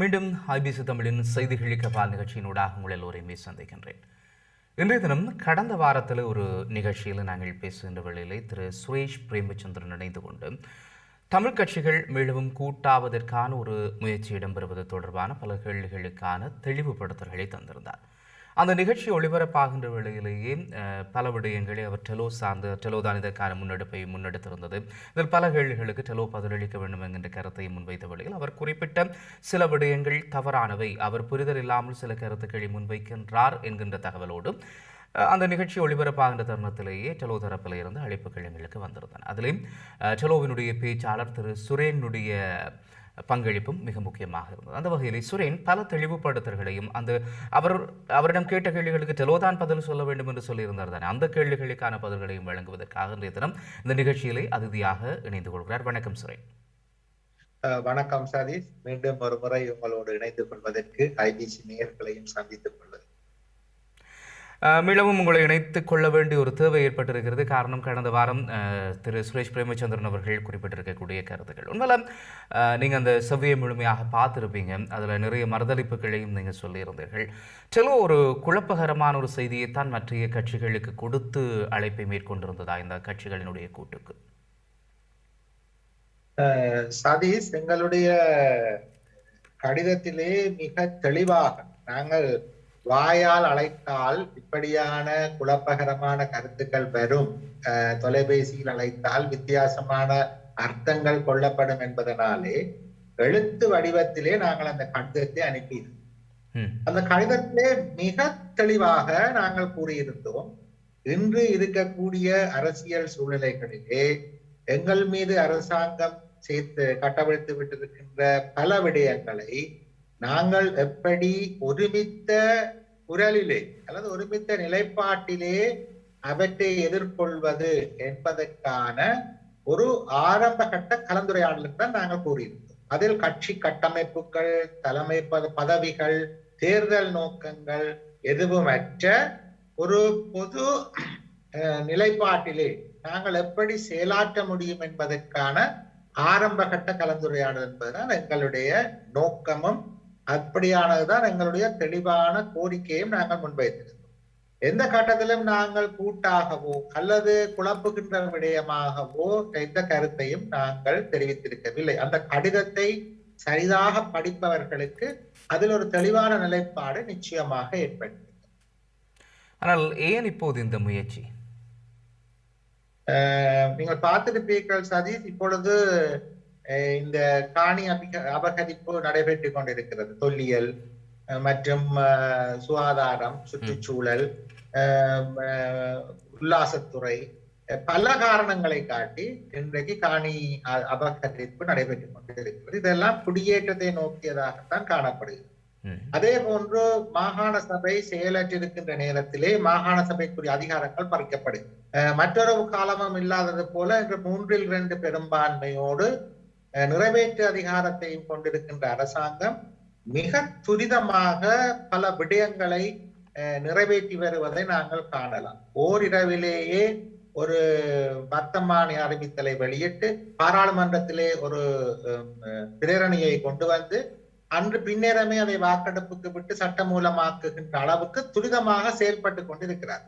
மீண்டும் ஐபிசி தமிழின் செய்திகளுக்கு பால் நிகழ்ச்சியினூடாக உங்கள் எல்லோரையுமே சந்திக்கின்றேன். இன்றைய தினம் கடந்த வாரத்தில் ஒரு நிகழ்ச்சியில் நாங்கள் பேசுகின்ற வேளையிலே திரு சுரேஷ் பிரேமச்சந்திரன் இணைந்து கொண்டு தமிழ் கட்சிகள் மீளவும் கூட்டாவதற்கான ஒரு முயற்சி இடம்பெறுவது தொடர்பான பல கேள்விகளுக்கான தெளிவுபடுத்தல்களை தந்திருந்தார். அந்த நிகழ்ச்சி ஒளிபரப்பாகின்ற வேளையிலேயே பல விடயங்களை அவர் டெலோ சார்ந்து டெலோ தான் இதற்கான முன்னெடுப்பை முன்னெடுத்திருந்தது. இதில் பல கேள்விகளுக்கு டெலோ பதிலளிக்க வேண்டும் என்கின்ற கருத்தை முன்வைத்த வேளையில் அவர் குறிப்பிட்ட சில விடயங்கள் தவறானவை, அவர் புரிதல் இல்லாமல் சில கருத்துக்களை முன்வைக்கின்றார் என்கின்ற தகவலோடு அந்த நிகழ்ச்சி ஒளிபரப்பாகின்ற தருணத்திலேயே டெலோ தரப்பில் இருந்து அழைப்புகள் எங்களுக்கு வந்திருந்தன. அதிலேயும் டெலோவினுடைய பேச்சாளர் திரு சுரேனுடைய பங்களிப்பும் மிக முக்கியமாக இருந்தது. அந்த வகையில் சுரேன் பல தெளிவுபடுத்தல்களையும் அவரிடம் கேட்ட கேள்விகளுக்கு டெலோதான் பதில் சொல்ல வேண்டும் என்று சொல்லியிருந்தார் தானே, அந்த கேள்விகளுக்கான பதில்களையும் வழங்குவதற்காக இன்றைய தினம் இந்த நிகழ்ச்சியிலே அதிதியாக இணைந்து கொள்கிறார். வணக்கம் சுரேன். வணக்கம் சதீஷ். மீண்டும் ஒரு முறை உங்களோடு இணைந்து கொள்வதற்கு ஐபிசி நேயர்களையும் சந்தித்துக் கொள்வது மீளவும் உங்களை இணைத்துக் கொள்ள வேண்டிய ஒரு தேவை ஏற்பட்டிருக்கிறது. காரணம், கடந்த வாரம் திரு சுரேஷ் பிரேமச்சந்திரன் அவர்கள் குறிப்பிட்டிருக்கக்கூடிய கருத்துக்கள் உண்மையில நீங்கள் அந்த செவ்வியை முழுமையாக பார்த்துருப்பீங்க. அதில் நிறைய மறுதளிப்புகளையும் நீங்கள் சொல்லியிருந்தீர்கள். சில ஒரு குழப்பகரமான ஒரு செய்தியைத்தான் மற்ற கட்சிகளுக்கு கொடுத்து அழைப்பை மேற்கொண்டிருந்ததா இந்த கட்சிகளினுடைய கூட்டுக்கு? சதீஷ், எங்களுடைய கடிதத்திலே மிக தெளிவாக நாங்கள் வாயால் அழைத்தால் இப்படியான குழப்பகரமான கருத்துக்கள் வரும், தொலைபேசியில் அழைத்தால் வித்தியாசமான அர்த்தங்கள் கொள்ளப்படும் என்பதனாலே எழுத்து வடிவத்திலே நாங்கள் அந்த கடிதத்தை அனுப்பியிருந்தோம். அந்த கடிதத்திலே மிக தெளிவாக நாங்கள் கூறியிருந்தோம், இன்று இருக்கக்கூடிய அரசியல் சூழ்நிலைகளிலே எங்கள் மீது அரசாங்கம் சேர்த்து கட்டவிழ்த்து விட்டிருக்கின்ற பல விடயங்களை நாங்கள் எப்படி ஒருமித்த குரலிலே அல்லது ஒருமித்த நிலைப்பாட்டிலே அவற்றை எதிர்கொள்வது என்பதற்கான ஒரு ஆரம்ப கட்ட கலந்துரையாடலுக்கு தான் நாங்கள் கூறியிருந்தோம். அதில் கட்சி கட்டமைப்புகள், தலைமை பதவிகள், தேர்தல் நோக்கங்கள் எதுவுமற்ற ஒரு பொது நிலைப்பாட்டிலே நாங்கள் எப்படி செயலாற்ற முடியும் என்பதற்கான ஆரம்ப கட்ட கலந்துரையாடல் என்பதுதான் எங்களுடைய நோக்கமும் அப்படியானதுதான் எங்களுடைய தெளிவான கோரிக்கையும் நாங்கள் முன்வைத்திருந்தோம். எந்த கட்டத்திலும் நாங்கள் கூட்டாகவோ அல்லது குழப்புகின்ற விடயமாகவோ எந்த கருத்தையும் நாங்கள் தெரிவித்திருக்கவில்லை. அந்த கடிதத்தை சரிதாக படிப்பவர்களுக்கு அதில் ஒரு தெளிவான நிலைப்பாடு நிச்சயமாக ஏற்பட்டது. ஆனால் ஏன் இப்போது இந்த முயற்சி? நீங்கள் பார்த்திருப்பீர்கள் சதீஷ், இப்பொழுது இந்த காணி அபகரிப்பு நடைபெற்றுக் கொண்டிருக்கிறது. தொல்லியல் மற்றும் சுகாதாரம், சுற்றுச்சூழல், உல்லாசத்துறை, பல காரணங்களை காட்டி இன்றைக்கு காணி அபகரிப்பு நடைபெற்றுக் கொண்டிருக்கிறது. இதெல்லாம் குடியேற்றத்தை நோக்கியதாகத்தான் காணப்படுகிறது. அதே போன்று மாகாண சபை செயலற்றிருக்கின்ற நேரத்திலே மாகாண சபைக்குரிய அதிகாரங்கள் பறிக்கப்படுகிறது. மற்றொரு காலமும் இல்லாதது போல இன்று 3/2 பெரும்பான்மையோடு நிறைவேற்று அதிகாரத்தையும் கொண்டிருக்கின்ற அரசாங்கம் மிக துரிதமாக பல விடயங்களை நிறைவேற்றி வருவதை நாங்கள் காணலாம். ஓரிரவிலேயே ஒரு வர்த்தமானி அறிவித்தலை வெளியிட்டு பாராளுமன்றத்திலே ஒரு பிரேரணையை கொண்டு வந்து அன்று பின்னேரமே அதை வாக்கெடுப்புக்கு விட்டு சட்டமூலமாக்குகின்ற அளவுக்கு துரிதமாக செயல்பட்டு கொண்டிருக்கிறார்.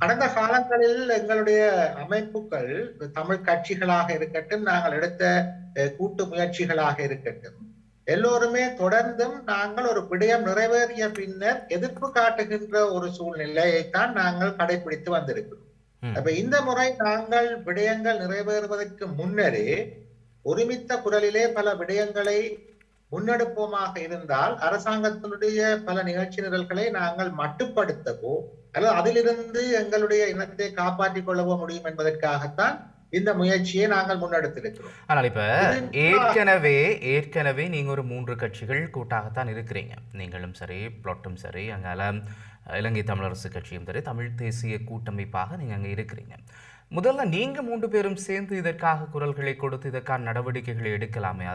கடந்த காலங்களில் எங்களுடைய அமைப்புகள், தமிழ் கட்சிகளாக இருக்கட்டும், நாங்கள் எடுத்த கூட்டு முயற்சிகளாக இருக்கட்டும், எல்லோருமே தொடர்ந்தும் நாங்கள் ஒரு விடயம் நிறைவேறிய பின்னர் எதிர்ப்பு காட்டுகின்ற ஒரு சூழ்நிலையைத்தான் நாங்கள் கடைபிடித்து வந்திருக்கிறோம். அப்ப இந்த முறை நாங்கள் விடயங்கள் நிறைவேறுவதற்கு முன்னரே ஒருமித்த குரலிலே பல விடயங்களை முன்னெடுப்போமாக இருந்தால் அரசாங்கத்தினுடைய பல நிகழ்ச்சி நிரல்களை நாங்கள் மட்டுப்படுத்தவோ அல்லது அதிலிருந்து எங்களுடைய இனத்தை காப்பாற்றிக் கொள்ளவோ முடியும் என்பதற்காகத்தான் இந்த முயற்சியை நாங்கள் முன்னெடுத்திருக்கிறோம். ஆனால் இப்ப ஏற்கனவே நீங்க ஒரு 3 கட்சிகள் கூட்டாகத்தான் இருக்கிறீங்க. நீங்களும் சரி, பிளாட்டும் சரி, அங்கால இலங்கை தமிழரசு கட்சியும் சரி, தமிழ் தேசிய கூட்டமைப்பாக நீங்க அங்க இருக்கிறீங்க. முதல்ல நீங்க 3 பேரும் சேர்ந்து இதற்காக குரல்களை கொடுத்து இதற்கான நடவடிக்கைகளை எடுக்கலாமே.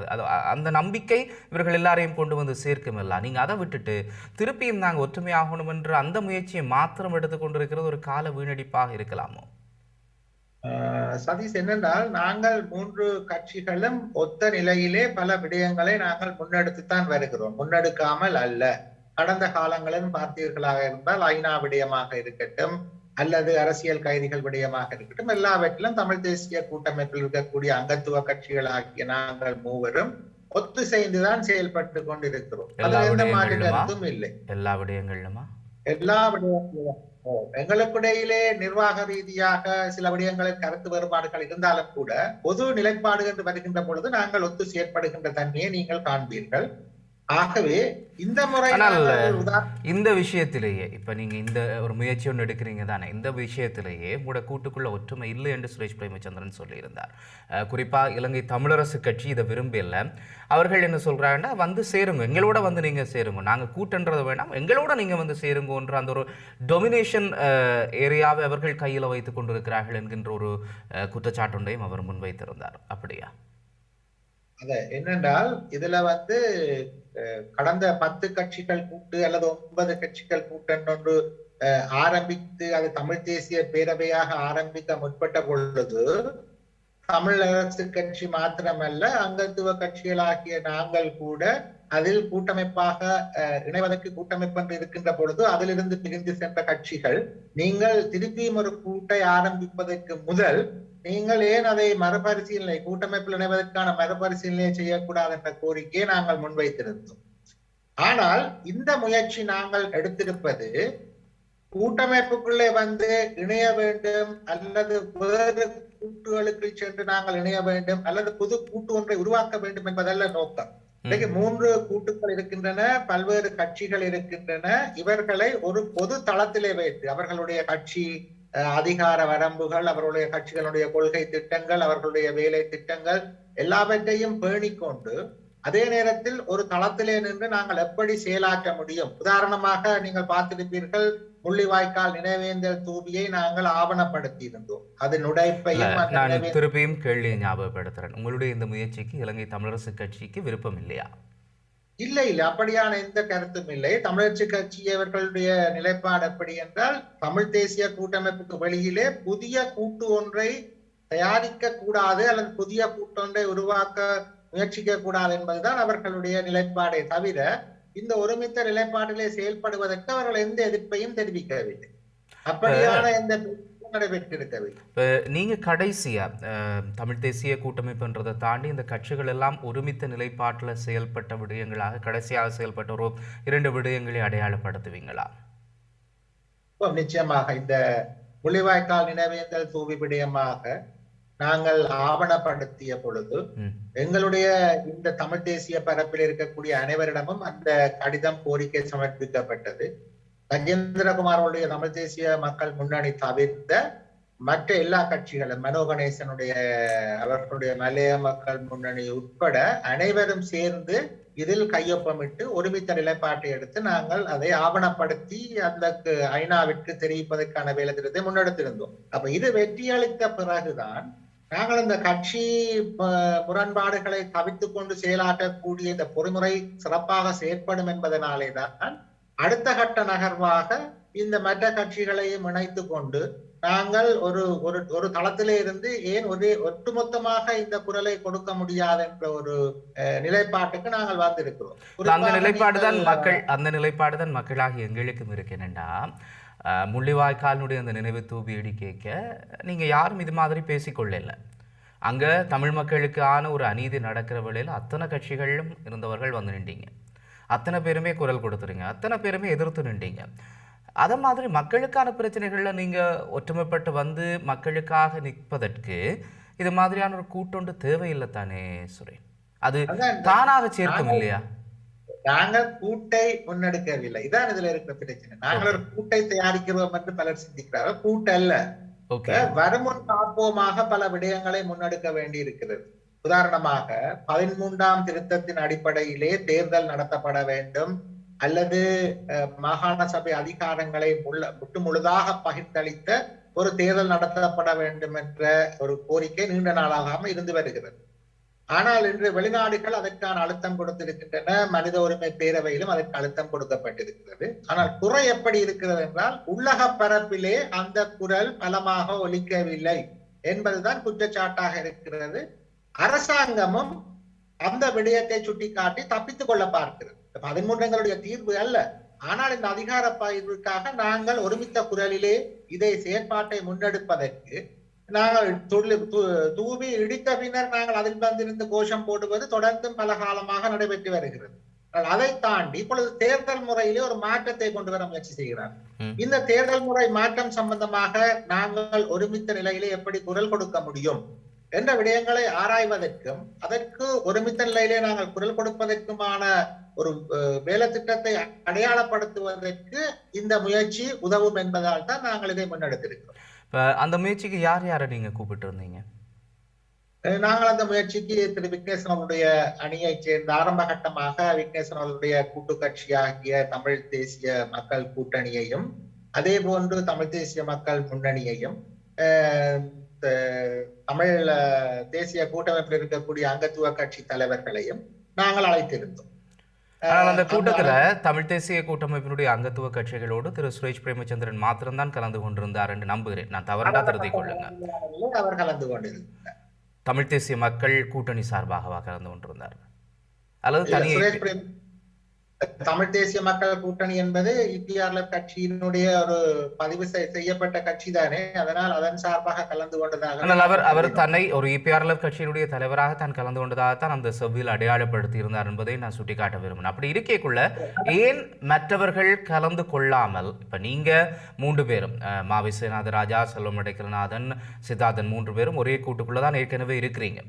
அந்த நம்பிக்கை இவர்கள் எல்லாரையும் கொண்டு வந்து சேர்க்குமில்ல. நீங்க அதை விட்டுட்டு திருப்பியும் நாங்கள் ஒற்றுமையாகணும் என்று அந்த முயற்சியை மாத்திரம் எடுத்துக் கொண்டிருக்கிறது ஒரு கால வீணடிப்பாக இருக்கலாமோ? சதீஷ், என்னென்றால் நாங்கள் மூன்று கட்சிகளும் ஒத்த நிலையிலே பல விடயங்களை நாங்கள் முன்னெடுத்துத்தான் வருகிறோம், முன்னெடுக்காமல் அல்ல. கடந்த காலங்களிலும் பார்த்தீர்களாக இருந்தால் ஐநா விடயமாக இருக்கட்டும் அல்லது அரசியல் கைதிகள் விடயமாக இருக்கட்டும், எல்லாவற்றிலும் தமிழ் தேசிய கூட்டமைப்பில் இருக்கக்கூடிய அங்கத்துவ கட்சிகள் ஆகிய நாங்கள் மூவரும் ஒத்து சேர்ந்துதான் செயல்பட்டு கொண்டிருக்கிறோம். அதுல எந்த மாற்று கருத்தும் இல்லை. எல்லா விடயங்களிலுமா? எல்லா விடயங்களும் எங்களுக்கிடையிலே நிர்வாக ரீதியாக சில விடயங்களில் கருத்து வேறுபாடுகள் இருந்தாலும் கூட பொது நிலைப்பாடு என்று வருகின்ற பொழுது நாங்கள் ஒத்து செயற்படுகின்ற தன்மையை நீங்கள் காண்பீர்கள். ஆகவே இந்த முறை இந்த விஷயத்திலேயே இப்ப நீங்க இந்த ஒரு முயற்சி ஒன்று எடுக்கிறீங்க தானே, இந்த விஷயத்திலேயே உங்களோட கூட்டுக்குள்ள ஒற்றுமை இல்லை என்று சுரேஷ் பிரேமச்சந்திரன் சொல்லியிருந்தார். குறிப்பா இலங்கை தமிழரசு கட்சி இதை விரும்பல. அவர்கள் என்ன சொல்றாங்கன்னா, வந்து சேருங்க, எங்களோட வந்து நீங்க சேருங்க, நாங்க கூட்டன்றதை வேண்டாம், எங்களோட நீங்க வந்து சேருங்கன்ற அந்த ஒரு டொமினேஷன் ஏரியாவை அவர்கள் கையில வைத்துக் கொண்டிருக்கிறார்கள் என்கின்ற ஒரு குற்றச்சாட்டுண்டையும் அவர் முன்வைத்திருந்தார். அப்படியா? அத என்னென்றால் இதுல வந்து கடந்த 10 கட்சிகள் கூட்டு அல்லது 9 கட்சிகள் கூட்டம் ஒன்று ஆரம்பித்து அது தமிழ் தேசிய பேரவையாக ஆரம்பிக்க முற்பட்ட பொழுது தமிழரசு கட்சி மாத்திரமல்ல அங்கத்துவ கட்சிகளாகிய நாங்கள் கூட அதில் கூட்டமைப்பாக இணைவதற்கு கூட்டமைப்பு என்று இருக்கின்ற பொழுது அதிலிருந்து பிரிந்து சென்ற கட்சிகள், நீங்கள் திருப்பியும் ஒரு கூட்டை ஆரம்பிப்பதற்கு முதல் நீங்கள் ஏன் அதை மறுபரிசீலனை, கூட்டமைப்பில் இணைவதற்கான மறுபரிசீலனை செய்யக்கூடாது என்ற கோரிக்கையை நாங்கள் முன்வைத்திருந்தோம். ஆனால் இந்த முயற்சி நாங்கள் எடுத்திருப்பது கூட்டமைப்புக்குள்ளே வந்து இணைய வேண்டும் அல்லது வேறு கூட்டுகளுக்கு சென்று நாங்கள் இணைய வேண்டும் அல்லது புது கூட்டு ஒன்றை உருவாக்க வேண்டும் என்பதல்ல நோக்கம். இன்னைக்கு 3 கூட்டுகள் இருக்கின்றன, பல்வேறு கட்சிகள் இருக்கின்றன. இவர்களை ஒரு பொது தளத்திலே வைத்து அவர்களுடைய கட்சி அதிகார வரம்புகள், அவர்களுடைய கட்சிகளுடைய கொள்கை திட்டங்கள், அவர்களுடைய வேலை திட்டங்கள் எல்லாவற்றையும் பேணிக்கொண்டு அதே நேரத்தில் ஒரு தளத்திலே நின்று நாங்கள் எப்படி செயலாற்ற முடியும். உதாரணமாக நீங்கள் பார்த்திருப்பீர்கள், முள்ளிவாய்க்கால் நினைவேந்தல் தூபியை நாங்கள் ஆவணப்படுத்தி இருந்தோம். அதன் உடைப்பையும் நான் திருப்பியும் கேள்வியை ஞாபகப்படுத்துறேன். உங்களுடைய இந்த முயற்சிக்கு இலங்கை தமிழரசு கட்சிக்கு விருப்பம் இல்லையா? இல்லை, அப்படியான எந்த கருத்தும் இல்லை. தமிழரசு கட்சியவர்களுடைய நிலைப்பாடு எப்படி என்றால், தமிழ் தேசிய கூட்டமைப்புக்கு வெளியிலே புதிய கூட்டு ஒன்றை தயாரிக்க கூடாது அல்லது புதிய கூட்டொன்றை உருவாக்க முயற்சிக்க கூடாது என்பதுதான் அவர்களுடைய நிலைப்பாடே தவிர இந்த ஒருமித்த நிலைப்பாட்டிலே செயல்படுவதற்கு அவர்கள் எந்த எதிர்ப்பையும் தெரிவிக்கவில்லை. அப்படியான எந்த நடைபெற்றிருக்கவில்லை. நீங்க கடைசியா தமிழ் தேசிய கூட்டமைப்புன்றதை தாண்டி இந்த கட்சிகள் எல்லாம் ஒருமித்த நிலைப்பாட்டில் செயல்பட்ட விடயங்களாக கடைசியாக செயல்பட்ட ஒரு 2 விடயங்களை அடையாளப்படுத்துவீங்களா? நிச்சயமாக இந்த முள்ளிவாய்க்கால் நினைவேந்தல் தூவி விடயமாக நாங்கள் ஆவணப்படுத்திய பொழுது எங்களுடைய இந்த தமிழ் தேசிய பரப்பில் இருக்கக்கூடிய அனைவரிடமும் அந்த கடிதம் கோரிக்கை சமர்ப்பிக்கப்பட்டது. கஜேந்திரகுமாரோடைய தமிழ் தேசிய மக்கள் முன்னணி தவிர்த்த மற்ற எல்லா கட்சிகளும், மனோ கணேசனுடைய அவர்களுடைய மலைய மக்கள் முன்னணி உட்பட அனைவரும் சேர்ந்து இதில் கையொப்பமிட்டு ஒருமித்த நிலைப்பாட்டை எடுத்து நாங்கள் அதை ஆவணப்படுத்தி அந்த ஐநாவிற்கு தெரிவிப்பதற்கான வேலை திட்டத்தை முன்னெடுத்திருந்தோம். அப்ப இது வெற்றியளித்த பிறகுதான் நாங்கள் இந்த கட்சி முரண்பாடுகளை தவிர்த்து கொண்டு செயலாற்றக்கூடிய இந்த பொறிமுறை சிறப்பாக செயற்படும் என்பதனாலே தான் அடுத்த கட்ட நகர்வாக இந்த மற்ற கட்சிகளையும் இணைத்து கொண்டு நாங்கள் ஒரு தளத்திலே இருந்து ஏன் ஒட்டுமொத்தமாக இந்த குரலை கொடுக்க முடியாது என்ற ஒரு நிலைப்பாட்டுக்கு நாங்கள் வந்திருக்கிறோம். அந்த நிலைப்பாடுதான் மக்களாகி எங்களுக்கும் இருக்கேன்டா. முள்ளிவாய்க்காலினுடைய அந்த நினைவு தூபி கேட்க நீங்கள் யாரும் இது மாதிரி பேசிக்கொள்ளல. அங்கே தமிழ் மக்களுக்கான ஒரு அநீதி நடக்கிற வேளையில் அத்தனை கட்சிகளிலும் இருந்தவர்கள் வந்து நின்றீங்க, அத்தனை பேருமே குரல் கொடுத்துருங்க, அத்தனை பேருமே எதிர்த்து நின்றீங்க. அதை மாதிரி மக்களுக்கான பிரச்சனைகளில் நீங்கள் ஒற்றுமைப்பட்டு வந்து மக்களுக்காக நிற்பதற்கு இது மாதிரியான ஒரு கூட்டொன்று தேவையில்லை தானே சுரேன்? அது தானாக சேர்க்கும் இல்லையா? நாங்கள் கூட்டை முன்னெடுக்கவில்லை, இதான் இதுல இருக்கிற பிரச்சனை. நாங்கள் ஒரு கூட்டை தயாரிக்கிறோம் என்று பலர் சிந்திக்கிறார்கள். கூட்டல்ல, வருமுன் காப்போமாக பல விடயங்களை முன்னெடுக்க வேண்டி இருக்கிறது. உதாரணமாக 13ஆம் திருத்தத்தின் அடிப்படையிலே தேர்தல் நடத்தப்பட வேண்டும் அல்லது மாகாண சபை அதிகாரங்களை முழுதாக பகிர்ந்தளித்த ஒரு தேர்தல் நடத்தப்பட வேண்டும் என்ற ஒரு கோரிக்கை நீண்ட நாளாக இருந்து வருகிறது. ஆனால் இன்று வெளிநாடுகள் அதற்கான அழுத்தம் கொடுத்திருக்கின்றன, மனித உரிமை பேரவையிலும் அதற்கு அழுத்தம் கொடுக்கப்பட்டிருக்கிறது. ஆனால் குறை எப்படி இருக்கிறது என்றால், உள்ளக பரப்பிலே அந்த குரல் பலமாக ஒலிக்கவில்லை. என்பதுதான் குற்றச்சாட்டாக இருக்கிறது. அரசாங்கமும் அந்த விடயத்தை சுட்டிக்காட்டி தப்பித்துக் கொள்ள பார்க்கிறது. 13 எங்களுடைய தீர்வு அல்ல. ஆனால் இந்த அதிகார பகிர்வுக்காக நாங்கள் ஒருமித்த குரலிலே இதை செயற்பாட்டை முன்னெடுப்பதற்கு நாங்கள் தூவி இடித்த பின்னர் நாங்கள் அதில் வந்திருந்து கோஷம் போடுவது தொடர்ந்தும் பல காலமாக நடைபெற்று வருகிறது. அதை தாண்டி இப்பொழுது தேர்தல் முறையிலே ஒரு மாற்றத்தை கொண்டு வர முயற்சி செய்கிறார். இந்த தேர்தல் முறை மாற்றம் சம்பந்தமாக நாங்கள் ஒருமித்த நிலையிலே எப்படி குரல் கொடுக்க முடியும் என்ற விடயங்களை ஆராய்வதற்கும் அதற்கு ஒருமித்த நிலையிலே நாங்கள் குரல் கொடுப்பதற்குமான ஒரு வேலை திட்டத்தை அடையாளப்படுத்துவதற்கு இந்த முயற்சி உதவும் என்பதால் தான் நாங்கள் இதை முன்னெடுத்திருக்கிறோம். அந்த முயற்சிக்கு யார் யாரை நீங்க கூப்பிட்டு இருந்தீங்க? நாங்கள் அந்த முயற்சிக்கு திரு விக்னேசன் அவருடைய அணியைச் சேர்ந்த ஆரம்ப கட்டமாக விக்னேசன் அவருடைய கூட்டு கட்சியாகிய தமிழ் தேசிய மக்கள் கூட்டணியையும் அதே போன்று தமிழ் தேசிய மக்கள் முன்னணியையும் தமிழ் தேசிய கூட்டமைப்பில் இருக்கக்கூடிய அங்கத்துவ கட்சி தலைவர்களையும் நாங்கள் அழைத்திருந்தோம். ஆனால் அந்த கூட்டத்துல தமிழ் தேசிய கூட்டமைப்பினுடைய அங்கத்துவ கட்சிகளோடு திரு சுரேஷ் பிரேமச்சந்திரன் மாத்திரம்தான் கலந்து கொண்டிருந்தார் என்று நம்புகிறேன். நான் தவறா திருத்திக் கொள்ளுங்க. அவர் கலந்து கொண்டிருந்தார். தமிழ் தேசிய மக்கள் கூட்டணி சார்பாகவா கலந்து கொண்டிருந்தார் அல்லது தனியாக? தமிழ் தேசிய மக்கள் கூட்டணி என்பது இபிஆர்எல்எஃப் கட்சியினுடைய ஒரு பதிவு செய்யப்பட்ட கட்சி தானே, அதனால் அதன் சார்பாக கலந்து கொண்டதாக அவர் தன்னை ஒரு இபிஆர்எல்எஃப் கட்சியினுடைய தலைவராக தான் கலந்து கொண்டதாகத்தான் அந்த செவ்வியில் அடையாளப்படுத்தி இருந்தார் என்பதை நான் சுட்டிக்காட்ட விரும்பினேன். அப்படி இருக்கேக்குள்ள ஏன் மற்றவர்கள் கலந்து கொள்ளாமல், இப்ப நீங்க 3 பேரும் மாவிசேநாத ராஜா, செல்வம் அடைக்கலநாதன், சித்தார்த்தன் 3 பேரும் ஒரே கூட்டுக்குள்ளதான் ஏற்கனவே இருக்கிறீங்க.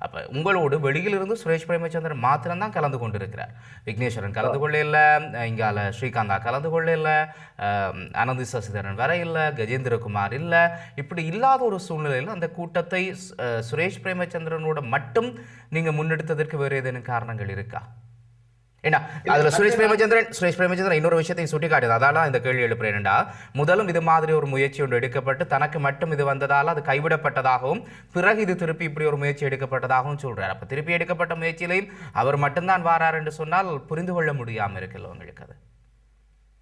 அப்ப உங்களோடு வெளியிலிருந்து சுரேஷ் பிரேமச்சந்திரன் மாத்திரம்தான் கலந்து கொண்டிருக்கிறார். விக்னேஸ்வரன் கலந்து கொள்ள இல்லை, இங்கால ஸ்ரீகாந்தா கலந்து கொள்ள இல்லை, அனந்தி சசிதரன் வர இல்லை, கஜேந்திரகுமார் இல்லை. இப்படி இல்லாத ஒரு சூழ்நிலையில் அந்த கூட்டத்தை சுரேஷ் பிரேமச்சந்திரனோட மட்டும் நீங்க முன்னெடுத்ததற்கு வேறு ஏதேனும் காரணங்கள் இருக்கா? ஏன்னா அதுல சுரேஷ் பிரேமச்சந்திரன் இன்னொரு விஷயத்தையும் சுட்டி காட்டுது. அதால இந்த கேள்வி எழுப்புறேன்டா, முதலும் இது மாதிரி ஒரு முயற்சி ஒன்று எடுக்கப்பட்டு தனக்கு மட்டும் இது வந்ததால அது கைவிடப்பட்டதாகவும் பிறகு இது திருப்பி இப்படி ஒரு முயற்சி எடுக்கப்பட்டதாகவும் சொல்றாரு. அப்ப திருப்பி எடுக்கப்பட்ட முயற்சியிலையும் அவர் மட்டும்தான் வாரார் என்று சொன்னால் புரிந்து கொள்ள முடியாம இருக்குல்ல உங்களுக்கு? அது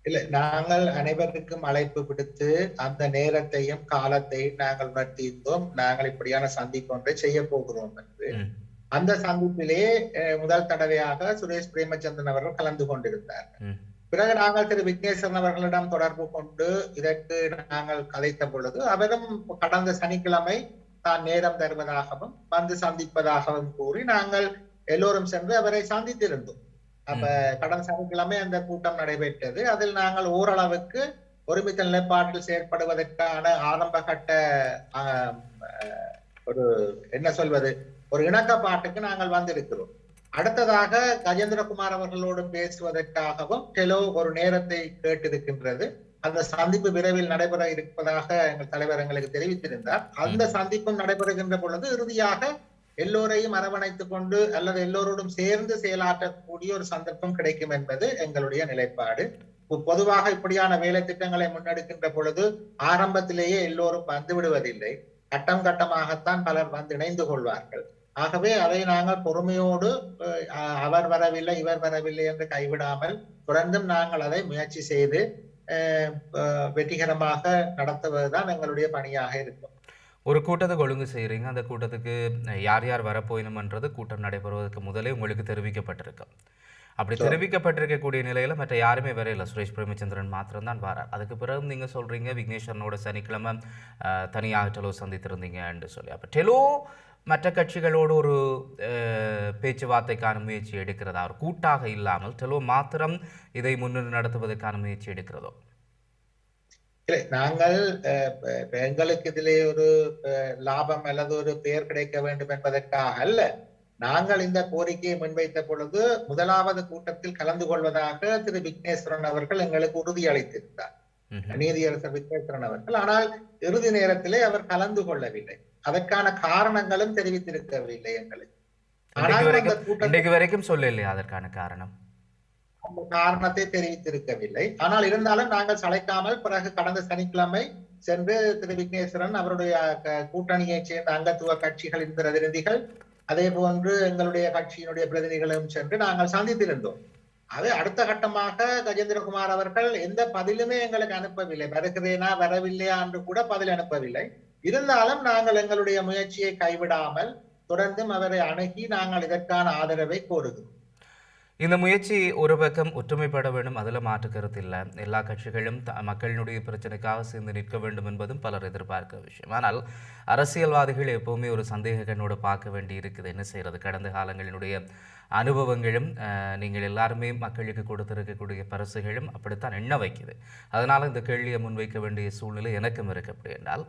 இல்ல, நாங்கள் அனைவருக்கும் அழைப்பு விடுத்து அந்த நேரத்தையும் காலத்தையும் நாங்கள் உணர்த்தியிருந்தோம். நாங்கள் இப்படியான சந்திப்பு ஒன்றை செய்ய போகிறோம் என்று. அந்த சந்திப்பிலே முதல் தடவையாக சுரேஷ் பிரேமச்சந்திரன் அவர்கள் கலந்து கொண்டிருந்தார். பிறகு நாங்கள் திரு விக்னேஸ்வரன் அவர்களிடம் தொடர்பு கொண்டு இதற்கு நாங்கள் கதைத்த பொழுது அவரும் கடந்த சனிக்கிழமை தான் நேரம் தருவதாகவும் வந்து சந்திப்பதாகவும் கூறி நாங்கள் எல்லோரும் சென்று அவரை சந்தித்திருந்தோம். அப்ப கடந்த சனிக்கிழமை அந்த கூட்டம் நடைபெற்றது. அதில் நாங்கள் ஓரளவுக்கு ஒருமித்த நிலைப்பாட்டில் செயற்படுவதற்கான ஆரம்ப கட்ட ஒரு என்ன சொல்வது ஒரு இணக்கப்பாட்டுக்கு நாங்கள் வந்திருக்கிறோம். அடுத்ததாக கஜேந்திரகுமார் அவர்களோடு பேசுவதற்காகவும் டெலோ ஒரு நேரத்தை கேட்டிருக்கின்றது. அந்த சந்திப்பு விரைவில் நடைபெற இருப்பதாக எங்கள் தலைவர் எங்களுக்கு தெரிவித்திருந்தார். அந்த சந்திப்பும் நடைபெறுகின்ற பொழுது இறுதியாக எல்லோரையும் அரவணைத்துக் கொண்டு அல்லது எல்லோரோடும் சேர்ந்து செயலாற்றக்கூடிய ஒரு சந்தர்ப்பம் கிடைக்கும் என்பது எங்களுடைய நிலைப்பாடு. பொதுவாக இப்படியான வேலை திட்டங்களை முன்னெடுக்கின்ற பொழுது ஆரம்பத்திலேயே எல்லோரும் வந்து விடுவதில்லை, கட்டம் கட்டமாகத்தான் பலர் வந்து இணைந்து கொள்வார்கள். ஆகவே அதை நாங்கள் பொறுமையோடு அவர் வரவில்லை இவர் வரவில்லை என்று கைவிடாமல் தொடர்ந்தும் நாங்கள் அதை முயற்சி செய்து வெற்றிகரமாக நடத்துவதுதான் எங்களுடைய பணியாக இருக்கும். ஒரு கூட்டத்துக்கு ஒழுங்கு செய்கிறீங்க, அந்த கூட்டத்துக்கு யார் யார் வரப்போயணும்ன்றது கூட்டம் நடைபெறுவதற்கு முதலே உங்களுக்கு தெரிவிக்கப்பட்டிருக்கு. அப்படி தெரிவிக்கப்பட்டிருக்கக்கூடிய நிலையில மற்ற யாருமே வர இல்லை, சுரேஷ் பிரேமச்சந்திரன் மாத்திரம்தான் வரார். அதுக்கு பிறகு நீங்க சொல்றீங்க விக்னேஸ்வரனோட சனிக்கிழமை தனியாக டெலோ சந்தித்திருந்தீங்க என்று சொல்லி. அப்ப டெலோ மற்ற கட்சிகளோடு ஒரு பேச்சுவார்த்தைக்கான முயற்சி எடுக்கிறதா, ஒரு கூட்டாக இல்லாமல் டெலோ மாத்திரம் இதை முன்னின்று நடத்துவதற்கான முயற்சி எடுக்கிறதோ? இல்லை, நாங்கள் எங்களுக்கு இதிலே ஒரு லாபம் அல்லது ஒரு பெயர் கிடைக்க வேண்டும் என்பதற்காக அல்ல. நாங்கள் இந்த கோரிக்கையை முன்வைத்த பொழுது முதலாவது கூட்டத்தில் கலந்து கொள்வதாக திரு விக்னேஸ்வரன் அவர்கள் எங்களுக்கு உறுதியளித்திருந்தார், நீதியரசர் விக்னேஸ்வரன் அவர்கள். ஆனால் இறுதி நேரத்திலே அவர் கலந்து கொள்ளவில்லை. அதற்கான காரணங்களும் தெரிவித்திருக்கவில்லை எங்களுக்கு. இன்றைக்கு வரைக்கும் சொல்லலையா அதற்கான காரணம்? அந்த காரணத்தை தெரிவித்திருக்கவில்லை. ஆனால் இருந்தாலும் நாங்கள் சளைக்காமல் பிறகு கடந்த சனிக்கிழமை சென்று திரு விக்னேஸ்வரன் அவருடைய கூட்டணியைச் சேர்ந்த அங்கத்துவ கட்சிகளின் பிரதிநிதிகள் அதே போன்று எங்களுடைய கட்சியினுடைய பிரதிநிதிகளும் சென்று நாங்கள் சந்தித்திருந்தோம். அது அடுத்த கட்டமாக கஜேந்திரகுமார் அவர்கள் எந்த பதிலுமே எங்களுக்கு அனுப்பவில்லை. வருகிறேனா வரவில்லையா என்று கூட பதில் அனுப்பவில்லை. இருந்தாலும் நாங்கள் எங்களுடைய முயற்சியை கைவிடாமல் தொடர்ந்தும் அவரை அணுகி நாங்கள் இதற்கான ஆதரவை கோருகிறோம். இந்த முயற்சி ஒரு பக்கம் ஒற்றுமைப்பட வேண்டும், அதில் மாற்று கருத்து இல்லை. எல்லா கட்சிகளும் மக்களினுடைய பிரச்சனைக்காக சேர்ந்து நிற்க வேண்டும் என்பதும் பலர் எதிர்பார்க்கிற விஷயம். ஆனால் அரசியல்வாதிகள் எப்போவுமே ஒரு சந்தேக கண்ணோடு பார்க்க வேண்டி இருக்குது. என்ன செய்கிறது, கடந்த காலங்களினுடைய அனுபவங்களும் நீங்கள் எல்லாருமே மக்களுக்கு கொடுத்திருக்கக்கூடிய பரிசுகளும் அப்படித்தான் எண்ண வைக்குது. அதனால் இந்த கேள்வியை முன்வைக்க வேண்டிய சூழ்நிலை எனக்கும் இருக்கு. அப்படி என்றால்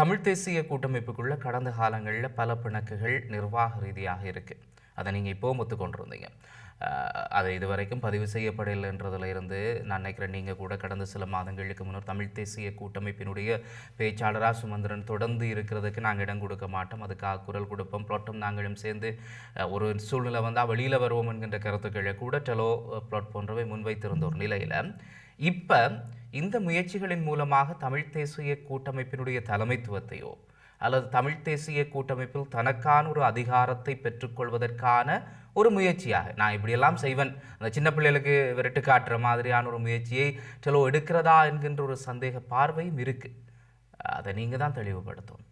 தமிழ் தேசிய கூட்டமைப்புக்குள்ள கடந்த காலங்களில் பல பிணக்குகள் நிர்வாக ரீதியாக இருக்குது. அதை நீங்கள் இப்போவும் ஒத்துக்கொண்டிருந்தீங்க. அது இதுவரைக்கும் பதிவு செய்யப்படலைன்றதுல இருந்து நான் நினைக்கிறேன் நீங்கள் கூட கடந்த சில மாதங்களுக்கு முன்னர் தமிழ் தேசிய கூட்டமைப்பினுடைய பேச்சாளராக சுமந்திரன் தொடர்ந்து இருக்கிறதுக்கு நாங்கள் இடம் கொடுக்க மாட்டோம், அதுக்காக குரல் கொடுப்போம், பிளாட்டும் நாங்களும் சேர்ந்து ஒரு சூழ்நிலை வந்தால் வெளியில் வருவோம் என்கின்ற கருத்துக்களை கூட டெலோ பிளாட் போன்றவை முன்வைத்திருந்த ஒரு நிலையில் இப்போ இந்த முயற்சிகளின் மூலமாக தமிழ் தேசிய கூட்டமைப்பினுடைய தலைமைத்துவத்தையோ அல்லது தமிழ் தேசிய கூட்டமைப்பில் தனக்கான ஒரு அதிகாரத்தை பெற்றுக்கொள்வதற்கான ஒரு முயற்சியாக நான் இப்படியெல்லாம் செய்வேன், அந்த சின்ன பிள்ளைகளுக்கு விரட்டு காட்டுற மாதிரியான ஒரு முயற்சியை சில எடுக்கிறதா என்கின்ற ஒரு சந்தேக பார்வையும் இருக்கு. அதை நீங்க தான் தெளிவுபடுத்தும்.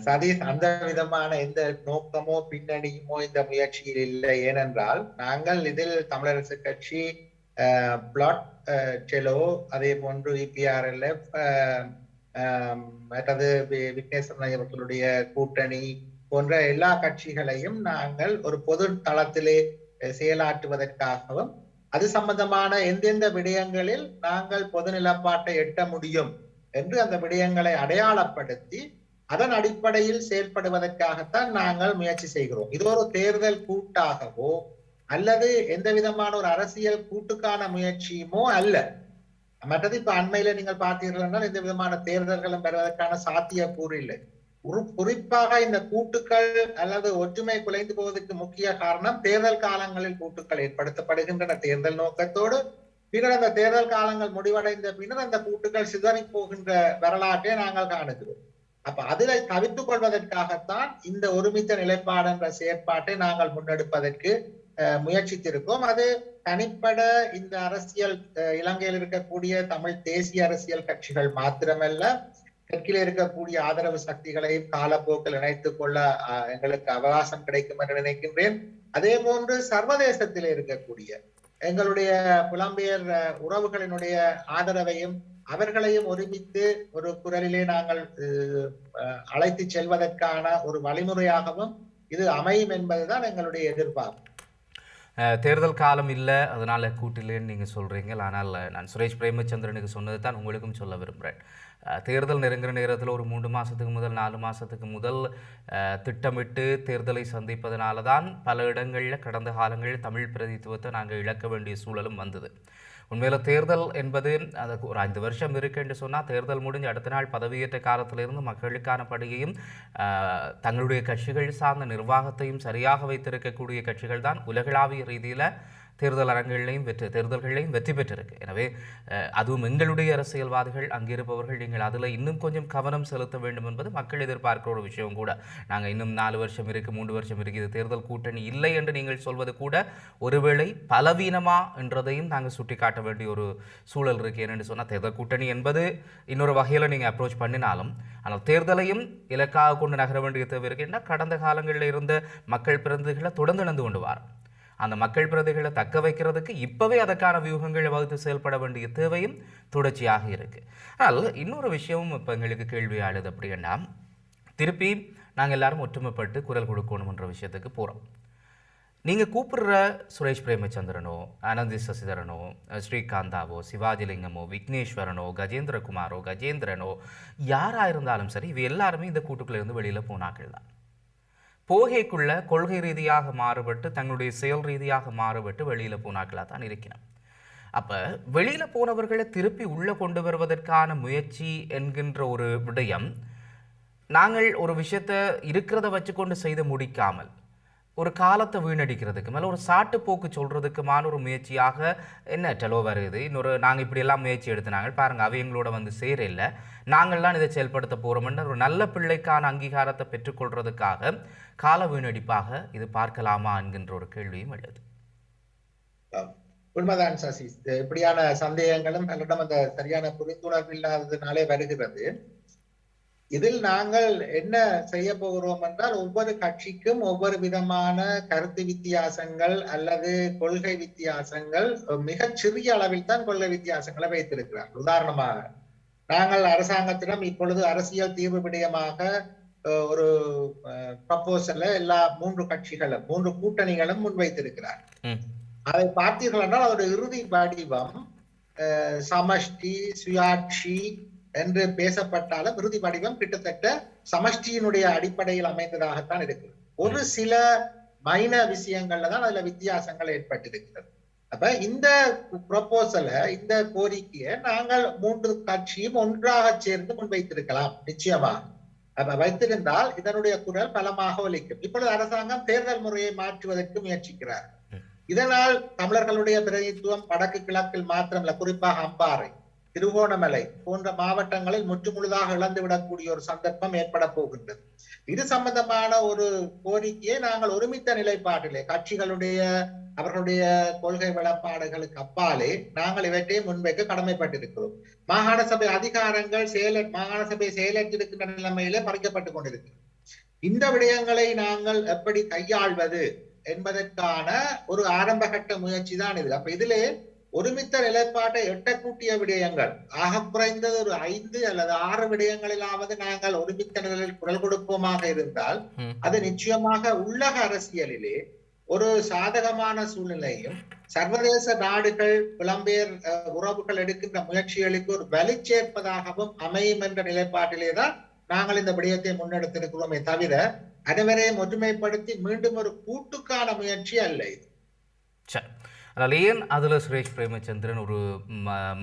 சதீஷ், அந்த விதமான எந்த நோக்கமோ பின்னணியுமோ இந்த முயற்சியில் இல்லை. ஏனென்றால் நாங்கள் இதில் தமிழரசு கட்சி, பிளாட், டெலோ, அதே போன்று இபிஆர்எல்எஃப், மற்றது விக்னேஸ்வரன் அவர்களுடைய கூட்டணி போன்ற எல்லா கட்சிகளையும் நாங்கள் ஒரு பொது தளத்திலே செயலாற்றுவதற்காகவும் அது சம்பந்தமான எந்தெந்த விடயங்களில் நாங்கள் பொது நிலப்பாட்டை எட்ட முடியும் என்று அந்த விடயங்களை அடையாளப்படுத்தி அதன் அடிப்படையில் செயல்படுவதற்காகத்தான் நாங்கள் முயற்சி செய்கிறோம். இது ஒரு தேர்தல் கூட்டாகவோ அல்லது எந்த விதமான ஒரு அரசியல் கூட்டுக்கான முயற்சியுமோ அல்ல. மற்றது இப்ப அண்மையில நீங்கள் பார்த்தீர்கள் என்றால் எந்த விதமான தேர்தல்களும் பெறுவதற்கான சாத்தியக்கூறு இல்லை. குறிப்பாக இந்த கூட்டுக்கள் அல்லது ஒற்றுமை குலைந்து போவதற்கு முக்கிய காரணம் தேர்தல் காலங்களில் கூட்டுக்கள் ஏற்படுத்தப்படுகின்றன தேர்தல் நோக்கத்தோடு. பின்னர் அந்த தேர்தல் காலங்கள் முடிவடைந்த பின்னர் அந்த கூட்டுக்கள் சிதறி போகின்ற வரலாற்றை நாங்கள் காணுகிறோம். அப்ப அதில் தவிர்த்துக் கொள்வதற்காகத்தான் இந்த ஒருமித்த நிலைப்பாடு என்ற செயற்பாட்டை நாங்கள் முன்னெடுப்பதற்கு முயற்சித்திருக்கோம். அது தனிப்பட இந்த அரசியல் இலங்கையில் இருக்கக்கூடிய தமிழ் தேசிய அரசியல் கட்சிகள் மாத்திரமல்ல, தெற்கில் இருக்கக்கூடிய ஆதரவு சக்திகளையும் காலப்போக்கில் இணைத்துக் கொள்ள எங்களுக்கு அவகாசம் கிடைக்கும் என்று நினைக்கின்றேன். அதே போன்று சர்வதேசத்தில் இருக்கக்கூடிய எங்களுடைய புலம்பெயர் உறவுகளினுடைய ஆதரவையும் அவர்களையும் ஒருமித்து ஒரு குரலிலே நாங்கள் அழைத்து செல்வதற்கான ஒரு வழிமுறையாகவும் இது அமையும் என்பதுதான் எங்களுடைய எதிர்பார்ப்பு. தேர்தல் காலம் இல்லை, அதனால் கூட்டிலேன்னு நீங்கள் சொல்கிறீங்க. ஆனால் நான் சுரேஷ் பிரேமச்சந்திரனுக்கு சொன்னது தான் உங்களுக்கும் சொல்ல விரும்புகிறேன். தேர்தல் நெருங்குற நேரத்தில் ஒரு 3 மாதத்துக்கு முதல் 4 மாதத்துக்கு முதல் திட்டமிட்டு தேர்தலை சந்திப்பதனால தான் பல இடங்களில் கடந்த காலங்களில் தமிழ் பிரதித்துவத்தை நாங்கள் இழக்க வேண்டிய சூழலும் வந்தது. உண்மையில் தேர்தல் என்பது அதுக்கு ஒரு 5 வருஷம் இருக்கு என்று சொன்னால் தேர்தல் முடிஞ்சு அடுத்த நாள் பதவியேற்ற காலத்திலிருந்து மக்களுக்கான படியையும் தங்களுடைய கட்சிகள் சார்ந்த நிர்வாகத்தையும் சரியாக வைத்திருக்கக்கூடிய கட்சிகள் தான் உலகளாவிய ரீதியில் தேர்தல் தேர்தல்களையும் வெற்றி பெற்றிருக்கு. எனவே அதுவும் எங்களுடைய அரசியல்வாதிகள் அங்கிருப்பவர்கள் நீங்கள் அதில் இன்னும் கொஞ்சம் கவனம் செலுத்த வேண்டும் என்பது மக்கள் எதிர்பார்க்கிற ஒரு விஷயம் கூட. நாங்கள் இன்னும் 4 வருஷம் இருக்குது, 3 வருஷம் இருக்குது, இது தேர்தல் கூட்டணி இல்லை என்று நீங்கள் சொல்வது கூட ஒருவேளை பலவீனமா என்றதையும் நாங்கள் சுட்டி காட்ட வேண்டிய ஒரு சூழல் இருக்குது. ஏனென்று சொன்னால் தேர்தல் கூட்டணி என்பது இன்னொரு வகையில் நீங்கள் அப்ரோச் பண்ணினாலும் ஆனால் தேர்தலையும் இலக்காக கொண்டு நகர வேண்டிய தேவை இருக்குன்னா கடந்த காலங்களில் இருந்த மக்கள் பிரதிநிதிகளை தொடர்ந்து நடந்து கொண்டு வார் அந்த மக்கள் பிரதிகளை தக்க வைக்கிறதுக்கு இப்போவே அதற்கான வியூகங்களை வகுத்து செயல்பட வேண்டிய தேவையும் தொடர்ச்சியாக இருக்குது. ஆனால் இன்னொரு விஷயமும் இப்போ எங்களுக்கு கேள்வி ஆளுது. அப்படின்னா திருப்பி நாங்கள் எல்லாரும் ஒற்றுமைப்பட்டு குரல் கொடுக்கணுன்ற விஷயத்துக்கு போகிறோம். நீங்கள் கூப்பிடுற சுரேஷ் பிரேமச்சந்திரனோ, அனந்தி சசிதரனோ, ஸ்ரீகாந்தாவோ, சிவாஜிலிங்கமோ, விக்னேஸ்வரனோ, கஜேந்திரகுமாரோ, கஜேந்திரனோ யாராக இருந்தாலும் சரி, இவை எல்லாருமே இந்த கூட்டுக்குள்ளேருந்து வெளியில் போனாக்கள் தான். போகைக்குள்ள கொள்கை ரீதியாக மாறுபட்டு தங்களுடைய செயல் ரீதியாக மாறுபட்டு வெளியில் போனாக்களாக தான் இருக்கிறோம். அப்போ வெளியில் போனவர்களை திருப்பி உள்ளே கொண்டு வருவதற்கான முயற்சி என்கின்ற ஒரு விடயம் நாங்கள் ஒரு விஷயத்தை இருக்கிறத வச்சுக்கொண்டு செய்து முடிக்காமல் ஒரு காலத்தை வீணடிக்கிறதுக்கு மேலே ஒரு சாட்டு போக்கு சொல்கிறதுக்குமான ஒரு முயற்சியாக என்ன டெலோ வருது. இன்னொரு நாங்கள் இப்படியெல்லாம் முயற்சி எடுத்துனாங்க பாருங்கள், அவை எங்களோட வந்து சேரல, நாங்கள்லாம் இதை செயல்படுத்த போகிறோம்னு ஒரு நல்ல பிள்ளைக்கான அங்கீகாரத்தை பெற்றுக்கொள்றதுக்காக கால வீணடிப்பாக இது பார்க்கலாமா என்கின்ற ஒரு கேள்வியும் எழுது. உண்மைதான் சசி, இப்படியான சந்தேகங்களும் எங்களிடம் அந்த சரியான புரிந்துணர்வு இல்லாததுனாலே வருகிறது. இதில் நாங்கள் என்ன செய்ய போகிறோம் என்றால் ஒவ்வொரு கட்சிக்கும் ஒவ்வொரு விதமான கருத்து வித்தியாசங்கள் அல்லது கொள்கை வித்தியாசங்கள் மிகச் சிறிய அளவில் தான் கொள்கை வித்தியாசங்களை வைத்திருக்கிறார். உதாரணமாக நாங்கள் அரசாங்கத்திடம் இப்பொழுது அரசியல் தீர்வு விடயமாக ஒரு ப்ரப்போசலை எல்லா 3 கட்சிகளும் 3 கூட்டணிகளும் முன்வைத்திருக்கிறார். அதை பார்த்தீர்கள் என்றால் அதோட இறுதி வடிவம் சமஷ்டி சுயாட்சி என்று பேசப்பட்டாலும் இறுதி வடிவம் கிட்டத்தட்ட சமஷ்டியினுடைய அடிப்படையில் அமைந்ததாகத்தான் இருக்கு. ஒரு சில மைனர் விஷயங்கள்ல தான் அதுல வித்தியாசங்கள் ஏற்பட்டிருக்கிறது. அப்ப இந்த ப்ரொபோசலை இந்த கோரிக்கையை நாங்கள் 3 கட்சியும் ஒன்றாக சேர்ந்து முன்வைத்திருக்கலாம். நிச்சயமா அப்ப வைத்திருந்தால் இதனுடைய குரல் பலமாக ஒலிக்கும். இப்பொழுது அரசாங்கம் தேர்தல் முறையை மாற்றுவதற்கு முயற்சிக்கிறார். இதனால் தமிழர்களுடைய பிரதிநிதித்துவம் வடக்கு கிழக்கில் மாத்திரமல்ல, குறிப்பாக அம்பாறை திருகோணமலை போன்ற மாவட்டங்களில் முற்றுமுழுதாக இழந்துவிடக்கூடிய ஒரு சந்தர்ப்பம் ஏற்பட போகின்றது. இது சம்பந்தமான ஒரு கோரிக்கையை நாங்கள் ஒருமித்த நிலைப்பாட்டிலே கட்சிகளுடைய அவர்களுடைய கொள்கை வெளிப்பாடுகளுக்கு அப்பாலே நாங்கள் இவற்றை முன்வைக்க கடமைப்பட்டிருக்கிறோம். மாகாண சபை அதிகாரங்கள் மாகாண சபை செயலற்றிருக்கின்ற நிலைமையிலே பறிக்கப்பட்டுக் கொண்டிருக்கிறது. இந்த விடயங்களை நாங்கள் எப்படி கையாள்வது என்பதற்கான ஒரு ஆரம்பகட்ட முயற்சி தான் இது. அப்ப இதிலே ஒருமித்த நிலைப்பாட்டை எட்டக்கூட்டிய விடயங்கள் ஆக குறைந்தது ஒரு 5 அல்லது 6 விடயங்களிலாவது நாங்கள் ஒருமித்த நிலையில் குரல் கொடுப்போமாக இருந்தால் அது நிச்சயமாக உள்ளக அரசியலிலே ஒரு சாதகமான சூழ்நிலையும் சர்வதேச நாடுகள் புலம்பெயர் உறவுகள் எடுக்கின்ற முயற்சிகளுக்கு ஒரு வலி சேர்ப்பதாகவும் அமையும் என்ற நிலைப்பாட்டிலேதான் நாங்கள் இந்த விடயத்தை முன்னெடுத்திருக்கிறோமே தவிர அனைவரையும் ஒற்றுமைப்படுத்தி மீண்டும் ஒரு கூட்டுக்கான முயற்சி அல்ல இது. அதனால் ஏன் அதில் சுரேஷ் பிரேமச்சந்திரன் ஒரு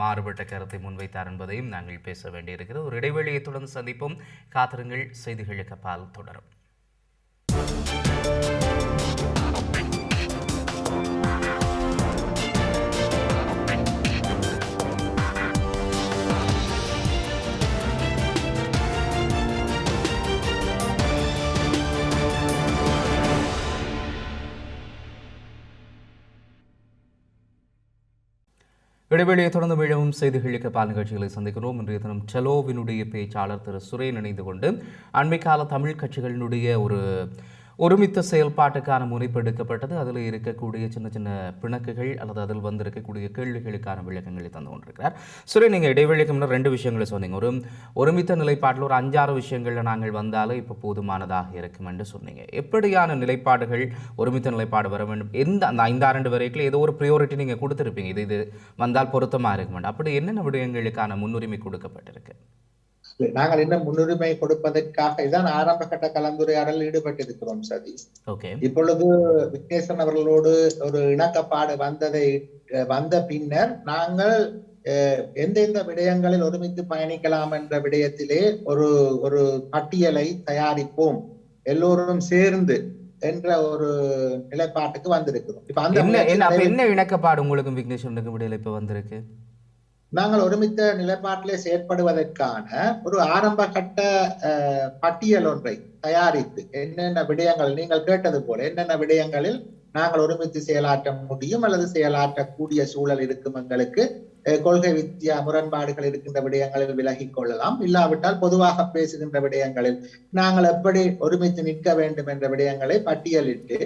மாறுபட்ட கருத்தை முன்வைத்தார் என்பதையும் நாங்கள் பேச வேண்டியிருக்கிறது. ஒரு இடைவெளியை தொடர்ந்து சந்திப்போம். காத்திருங்கள். செய்திகளுக்கு அப்பால் தொடரும். இடைவெளியை தொடர்ந்து மீளவும் செய்திகளுக்கு பால் நிகழ்ச்சிகளை சந்திக்கிறோம். இன்றைய தினம் செலோவினுடைய பேச்சாளர் திரு சுரேன் இணைந்து கொண்டு அண்மைக்கால தமிழ் கட்சிகளினுடைய ஒருமித்த செயல்பாட்டுக்கான முனைப்பு எடுக்கப்பட்டது. அதில் இருக்கக்கூடிய சின்ன சின்ன பிணக்குகள் அல்லது அதில் வந்திருக்கக்கூடிய கேள்விகளுக்கான விளக்கங்களை தந்து கொண்டிருக்கிறார். சுரேன், நீங்கள் இடைவெளிக்கு முன்னர் 2 விஷயங்களை சொன்னீங்க. ஒருமித்த நிலைப்பாட்டில் ஒரு 5-6 விஷயங்களில் நாங்கள் வந்தாலும் இப்போ போதுமானதாக இருக்கும் என்று சொன்னீங்க. எப்படியான நிலைப்பாடுகள் ஒருமித்த நிலைப்பாடு வர வேண்டும்? அந்த 5-6 வரைக்கும் ஏதோ ஒரு ப்ரியோரிட்டி நீங்கள் கொடுத்துருப்பீங்க, இது வந்தால் பொருத்தமாக இருக்க வேண்டும். அப்படி என்னென்ன விடயங்களுக்கான முன்னுரிமை கொடுக்கப்பட்டிருக்கு? நாங்கள் என்ன முன்னுரிமை கொடுப்பதற்காக இதான் ஆரம்ப கட்ட கலந்துரையாடல் ஈடுபட்டிருக்கிறோம் சதீஷ். இப்பொழுது விக்னேஸ்வரன் அவர்களோடு ஒரு இணக்கப்பாடு வந்த பின்னர் நாங்கள் எந்தெந்த விடயங்களில் ஒருமித்து பயணிக்கலாம் என்ற விடயத்திலே ஒரு பட்டியலை தயாரிப்போம், எல்லோரும் சேர்ந்து என்ற ஒரு நிலைப்பாட்டுக்கு வந்திருக்கிறோம். இப்ப அந்த என்ன இணக்கப்பாடு உங்களுக்கும் விக்னேஸ்வரனுக்கும் விடையில இப்ப வந்திருக்கு? நாங்கள் ஒருமித்த நிலைப்பாட்டிலே செயற்படுவதற்கான ஒரு ஆரம்ப கட்ட பட்டியல் ஒன்றை தயாரித்து என்னென்ன விடயங்கள் நீங்கள் கேட்டது போல என்னென்ன விடயங்களில் நாங்கள் ஒருமித்து செயலாற்ற முடியும் அல்லது செயலாற்றக்கூடிய சூழல் இருக்கும், எங்களுக்கு கொள்கை முரண்பாடுகள் இருக்கின்ற விடயங்களில் விலகிக் கொள்ளலாம், இல்லாவிட்டால் பொதுவாக பேசுகின்ற விடயங்களில் நாங்கள் எப்படி ஒருமித்து நிற்க வேண்டும் என்ற விடயங்களை பட்டியலிட்டு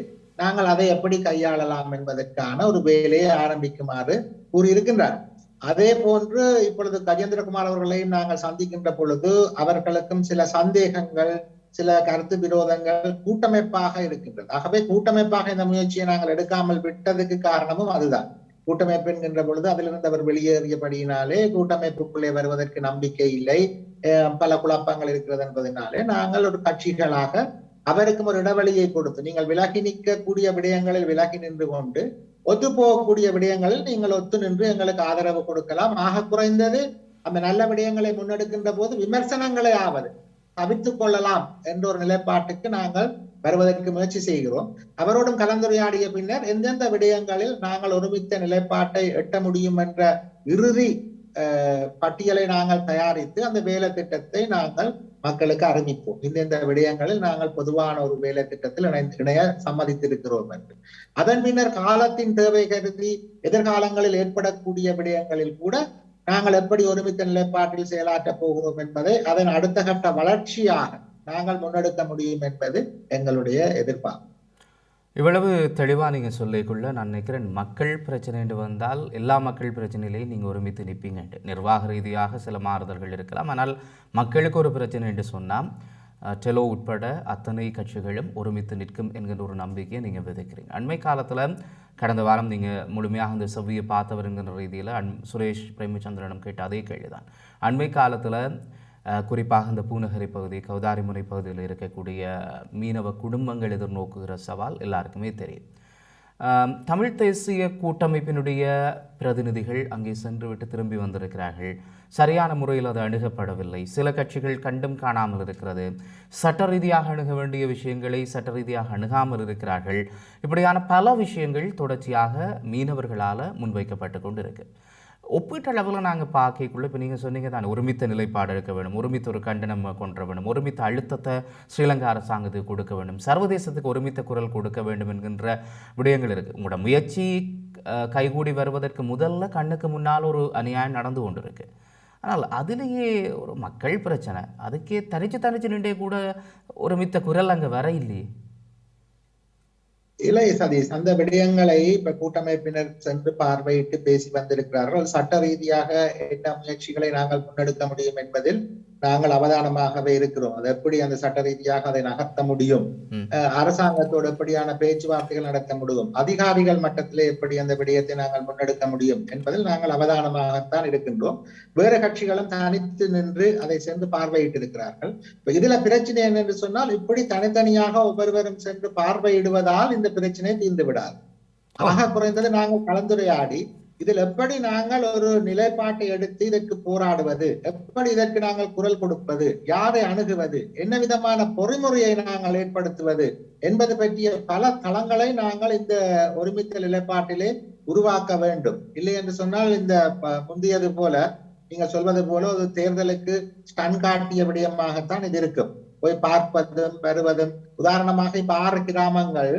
நாங்கள் அதை எப்படி கையாளலாம் என்பதற்கான ஒரு வேலையை ஆரம்பிக்குமாறு கூறியிருக்கின்றார். அதே போன்று இப்பொழுது கஜேந்திரகுமார் அவர்களையும் நாங்கள் சந்திக்கின்ற பொழுது அவர்களுக்கும் சில சந்தேகங்கள், சில கருத்து விரோதங்கள் கூட்டமைப்பாக இருக்கின்றது. ஆகவே கூட்டமைப்பாக இந்த முயற்சியை நாங்கள் எடுக்காமல் விட்டதுக்கு காரணமும் அதுதான். கூட்டமைப்பு என்கின்ற பொழுது அதிலிருந்து அவர் வெளியேறியபடியினாலே கூட்டமைப்புக்குள்ளே வருவதற்கு நம்பிக்கை இல்லை, பல குழப்பங்கள் இருக்கிறது என்பதனாலே நாங்கள் ஒரு கட்சிகளாக அவருக்கும் ஒரு இடைவெளியை கொடுத்து நீங்கள் விலகி நிற்கக்கூடிய விடயங்களில் விலகி நின்று கொண்டு ஒத்து போகக்கூடிய விடயங்களில் நீங்கள் ஒத்து நின்று எங்களுக்கு ஆதரவு கொடுக்கலாம். ஆக குறைந்தது அந்த நல்ல விடயங்களை முன்னெடுக்கின்ற போது விமர்சனங்களை தவிர்த்துக் கொள்ளலாம் என்ற ஒரு நிலைப்பாட்டுக்கு நாங்கள் வருவதற்கு முயற்சி செய்கிறோம். அவரோடும் கலந்துரையாடிய பின்னர் எந்தெந்த விடயங்களில் நாங்கள் ஒருமித்த நிலைப்பாட்டை எட்ட முடியும் என்ற இறுதி பட்டியலை நாங்கள் தயாரித்து அந்த வேலை திட்டத்தை நாங்கள் மக்களுக்கு அறிவிப்போம். இந்த விடயங்களில் நாங்கள் பொதுவான ஒரு வேலை திட்டத்தில் இணைய சம்மதித்திருக்கிறோம் என்று. அதன் பின்னர் காலத்தின் தேவை கருதி எதிர்காலங்களில் ஏற்படக்கூடிய விடயங்களில் கூட நாங்கள் எப்படி ஒருமித்த நிலைப்பாட்டில் செயலாற்றப் போகிறோம் என்பதை அதன் அடுத்த கட்ட வளர்ச்சியாக நாங்கள் முன்னெடுக்க முடியும் என்பது எங்களுடைய எதிர்பார்ப்பு. இவ்வளவு தெளிவாக நீங்கள் சொல்லிக்குள்ள நான் நினைக்கிறேன் மக்கள் பிரச்சனைன்னு வந்தால் எல்லா மக்கள் பிரச்சனையிலையும் நீங்கள் ஒருமித்து நிற்பீங்கன்ட்டு. நிர்வாக ரீதியாக சில மாறுதல்கள் இருக்கலாம், ஆனால் மக்களுக்கு ஒரு பிரச்சனை என்று சொன்னால் டெலோ உட்பட அத்தனை கட்சிகளும் ஒருமித்து நிற்கும் என்கிற ஒரு நம்பிக்கையை நீங்கள் விதைக்கிறீங்க. அண்மை காலத்தில் கடந்த வாரம் நீங்கள் முழுமையாக இந்த செவ்வியை பார்த்தவர் என்கிற ரீதியில் சுரேஷ் பிரேமச்சந்திரனும் கேட்ட அதே கேள்விதான். அண்மை காலத்தில் குறிப்பாக இந்த பூநகரி பகுதி கௌதாரிமுனை பகுதியில் இருக்கக்கூடிய மீனவ குடும்பங்கள் எதிர்நோக்குகிற சவால் எல்லாருக்குமே தெரியும். தமிழ் தேசிய கூட்டமைப்பினுடைய பிரதிநிதிகள் அங்கே சென்றுவிட்டு திரும்பி வந்திருக்கிறார்கள். சரியான முறையில் அது அணுகப்படவில்லை. சில கட்சிகள் கண்டும் காணாமல் இருக்கிறது. சட்ட ரீதியாக அணுக வேண்டிய விஷயங்களை சட்ட ரீதியாக அணுகாமல் இருக்கிறார்கள். இப்படியான பல விஷயங்கள் தொடர்ச்சியாக மீனவர்களால் முன்வைக்கப்பட்டு கொண்டு இருக்கு. ஒப்பீட்டளவில் நாங்கள் பார்க்கக்குள்ள இப்போ நீங்கள் சொன்னீங்க தான், ஒருமித்த நிலைப்பாடு எடுக்க வேண்டும், ஒருமித்த ஒரு கண்டனம் கொன்ற வேண்டும், ஒருமித்த அழுத்தத்தை ஸ்ரீலங்கா அரசாங்கத்துக்கு கொடுக்க வேண்டும், சர்வதேசத்துக்கு ஒருமித்த குரல் கொடுக்க வேண்டும் என்கின்ற விடயங்கள் இருக்குது. உங்களோட முயற்சி கைகூடி வருவதற்கு முதல்ல கண்ணுக்கு முன்னால் ஒரு அநியாயம் நடந்து கொண்டு இருக்கு. ஆனால் அதிலேயே ஒரு மக்கள் பிரச்சனை, அதுக்கே தனிச்சு நின்றே கூட ஒருமித்த குரல் அங்கே வர இல்லையே. இல்லை சதீஷ், அந்த விடயங்களை இப்ப கூட்டமைப்பினர் சென்று பார்வையிட்டு பேசி வந்திருக்கிறார்கள். சட்ட ரீதியாக என்ன முயற்சிகளை நாங்கள் முன்னெடுக்க முடியும் என்பதில் நாங்கள் அவதானமாகவே இருக்கிறோம். அது எப்படி அந்த சட்ட ரீதியாக அதை நகர்த்த முடியும், அரசாங்கத்தோடு எப்படியான பேச்சுவார்த்தைகள் நடத்த முடியும், அதிகாரிகள் மட்டத்திலே எப்படி அந்த விடயத்தை நாங்கள் முன்னெடுக்க முடியும் என்பதில் நாங்கள் அவதானமாகத்தான் இருக்கின்றோம். வேறு கட்சிகளும் தனித்து நின்று அதை சென்று பார்வையிட்டு இருக்கிறார்கள். இப்ப இதுல பிரச்சனை என்னென்று சொன்னால், இப்படி தனித்தனியாக ஒவ்வொருவரும் சென்று பார்வையிடுவதால் இந்த பிரச்சனை தீர்ந்து விடாது. ஆக குறைந்தது நாங்கள் கலந்துரையாடி இதில் எப்படி நாங்கள் ஒரு நிலைப்பாட்டை எடுத்து இதற்கு போராடுவது, எப்படி இதற்கு நாங்கள் குரல் கொடுப்பது, யாரை அணுகுவது, என்ன விதமான பொறிமுறையை நாங்கள் ஏற்படுத்துவது என்பது பற்றிய பல தளங்களை நாங்கள் இந்த ஒருமித்த நிலைப்பாட்டிலே உருவாக்க வேண்டும். இல்லை என்று சொன்னால் இந்த முந்தியது போல நீங்க சொல்வது போல ஒரு தேர்தலுக்கு ஸ்டன் காட்டிய விடயமாகத்தான் இது இருக்கும். போய் பார்ப்பதும் வருவதும். உதாரணமாக இப்ப 6 கிராமங்கள்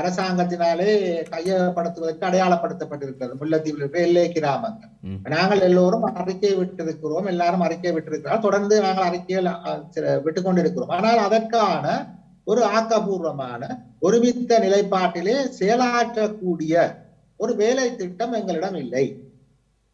அரசாங்கத்தினாலே கையகப்படுத்துவதற்கு அடையாளப்படுத்தப்பட்டிருக்கிறது. முல்லைத்தீவில் இருக்கிற எல்லை கிராமங்கள். நாங்கள் எல்லோரும் அறிக்கை விட்டிருக்கிறோம், எல்லாரும் அறிக்கை விட்டிருக்கிறார். தொடர்ந்து நாங்கள் அறிக்கையில் விட்டுக் கொண்டிருக்கிறோம். ஆனால் அதற்கான ஒரு ஆக்கப்பூர்வமான ஒருமித்த நிலைப்பாட்டிலே செயலாற்றக்கூடிய ஒரு வேலை திட்டம் எங்களிடம் இல்லை.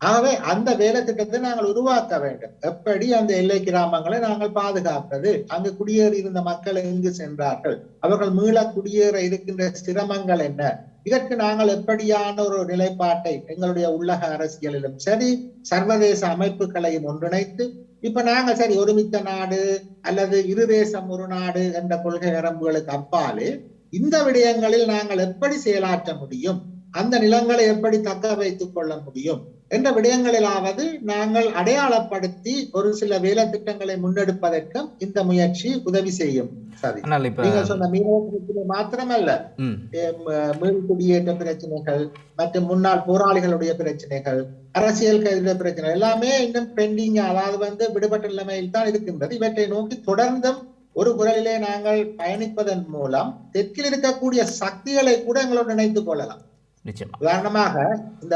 ஆகவே அந்த வேலை திட்டத்தை நாங்கள் உருவாக்க வேண்டும். எப்படி அந்த எல்லை கிராமங்களை நாங்கள் பாதுகாப்பது, அங்கு குடியேறி இருந்த மக்கள் எங்கு சென்றார்கள், அவர்கள் மீள குடியேற இருக்கின்ற சிரமங்கள் என்ன, இதற்கு நாங்கள் எப்படியான ஒரு நிலைப்பாட்டை எங்களுடைய உள்ளக அரசியலிலும் சரி சர்வதேச அமைப்புகளையும் ஒன்றிணைத்து, இப்ப நாங்க சரி ஒருமித்த நாடு அல்லது இரு தேசம் ஒரு நாடு என்ற கொள்கை வரம்புகளுக்கு அப்பாலே இந்த விடயங்களில் நாங்கள் எப்படி செயலாற்ற முடியும், அந்த நிலங்களை எப்படி தக்க வைத்துக் கொள்ள முடியும் என்ற விடயங்களிலாவது நாங்கள் அடையாளப்படுத்தி ஒரு சில வேலை திட்டங்களை முன்னெடுப்பதற்கும் இந்த முயற்சி உதவி செய்யும். சரி, நீங்க சொன்ன மீனவ பிரச்சனை மாத்திரமல்ல, மீள் குடியேற்ற பிரச்சனைகள் மற்றும் முன்னாள் போராளிகளுடைய பிரச்சனைகள், அரசியல் கைதுடைய பிரச்சனை எல்லாமே இன்னும் பெண்டிங், அதாவது விடுபட்ட நிலைமையில் தான் இருக்கின்றது. இவற்றை நோக்கி தொடர்ந்தும் ஒரு குரலிலே நாங்கள் பயணிப்பதன் மூலம் தெற்கில் இருக்கக்கூடிய சக்திகளை கூட எங்களோடு நினைத்துக் கொள்ளலாம். உதாரணமாக இந்த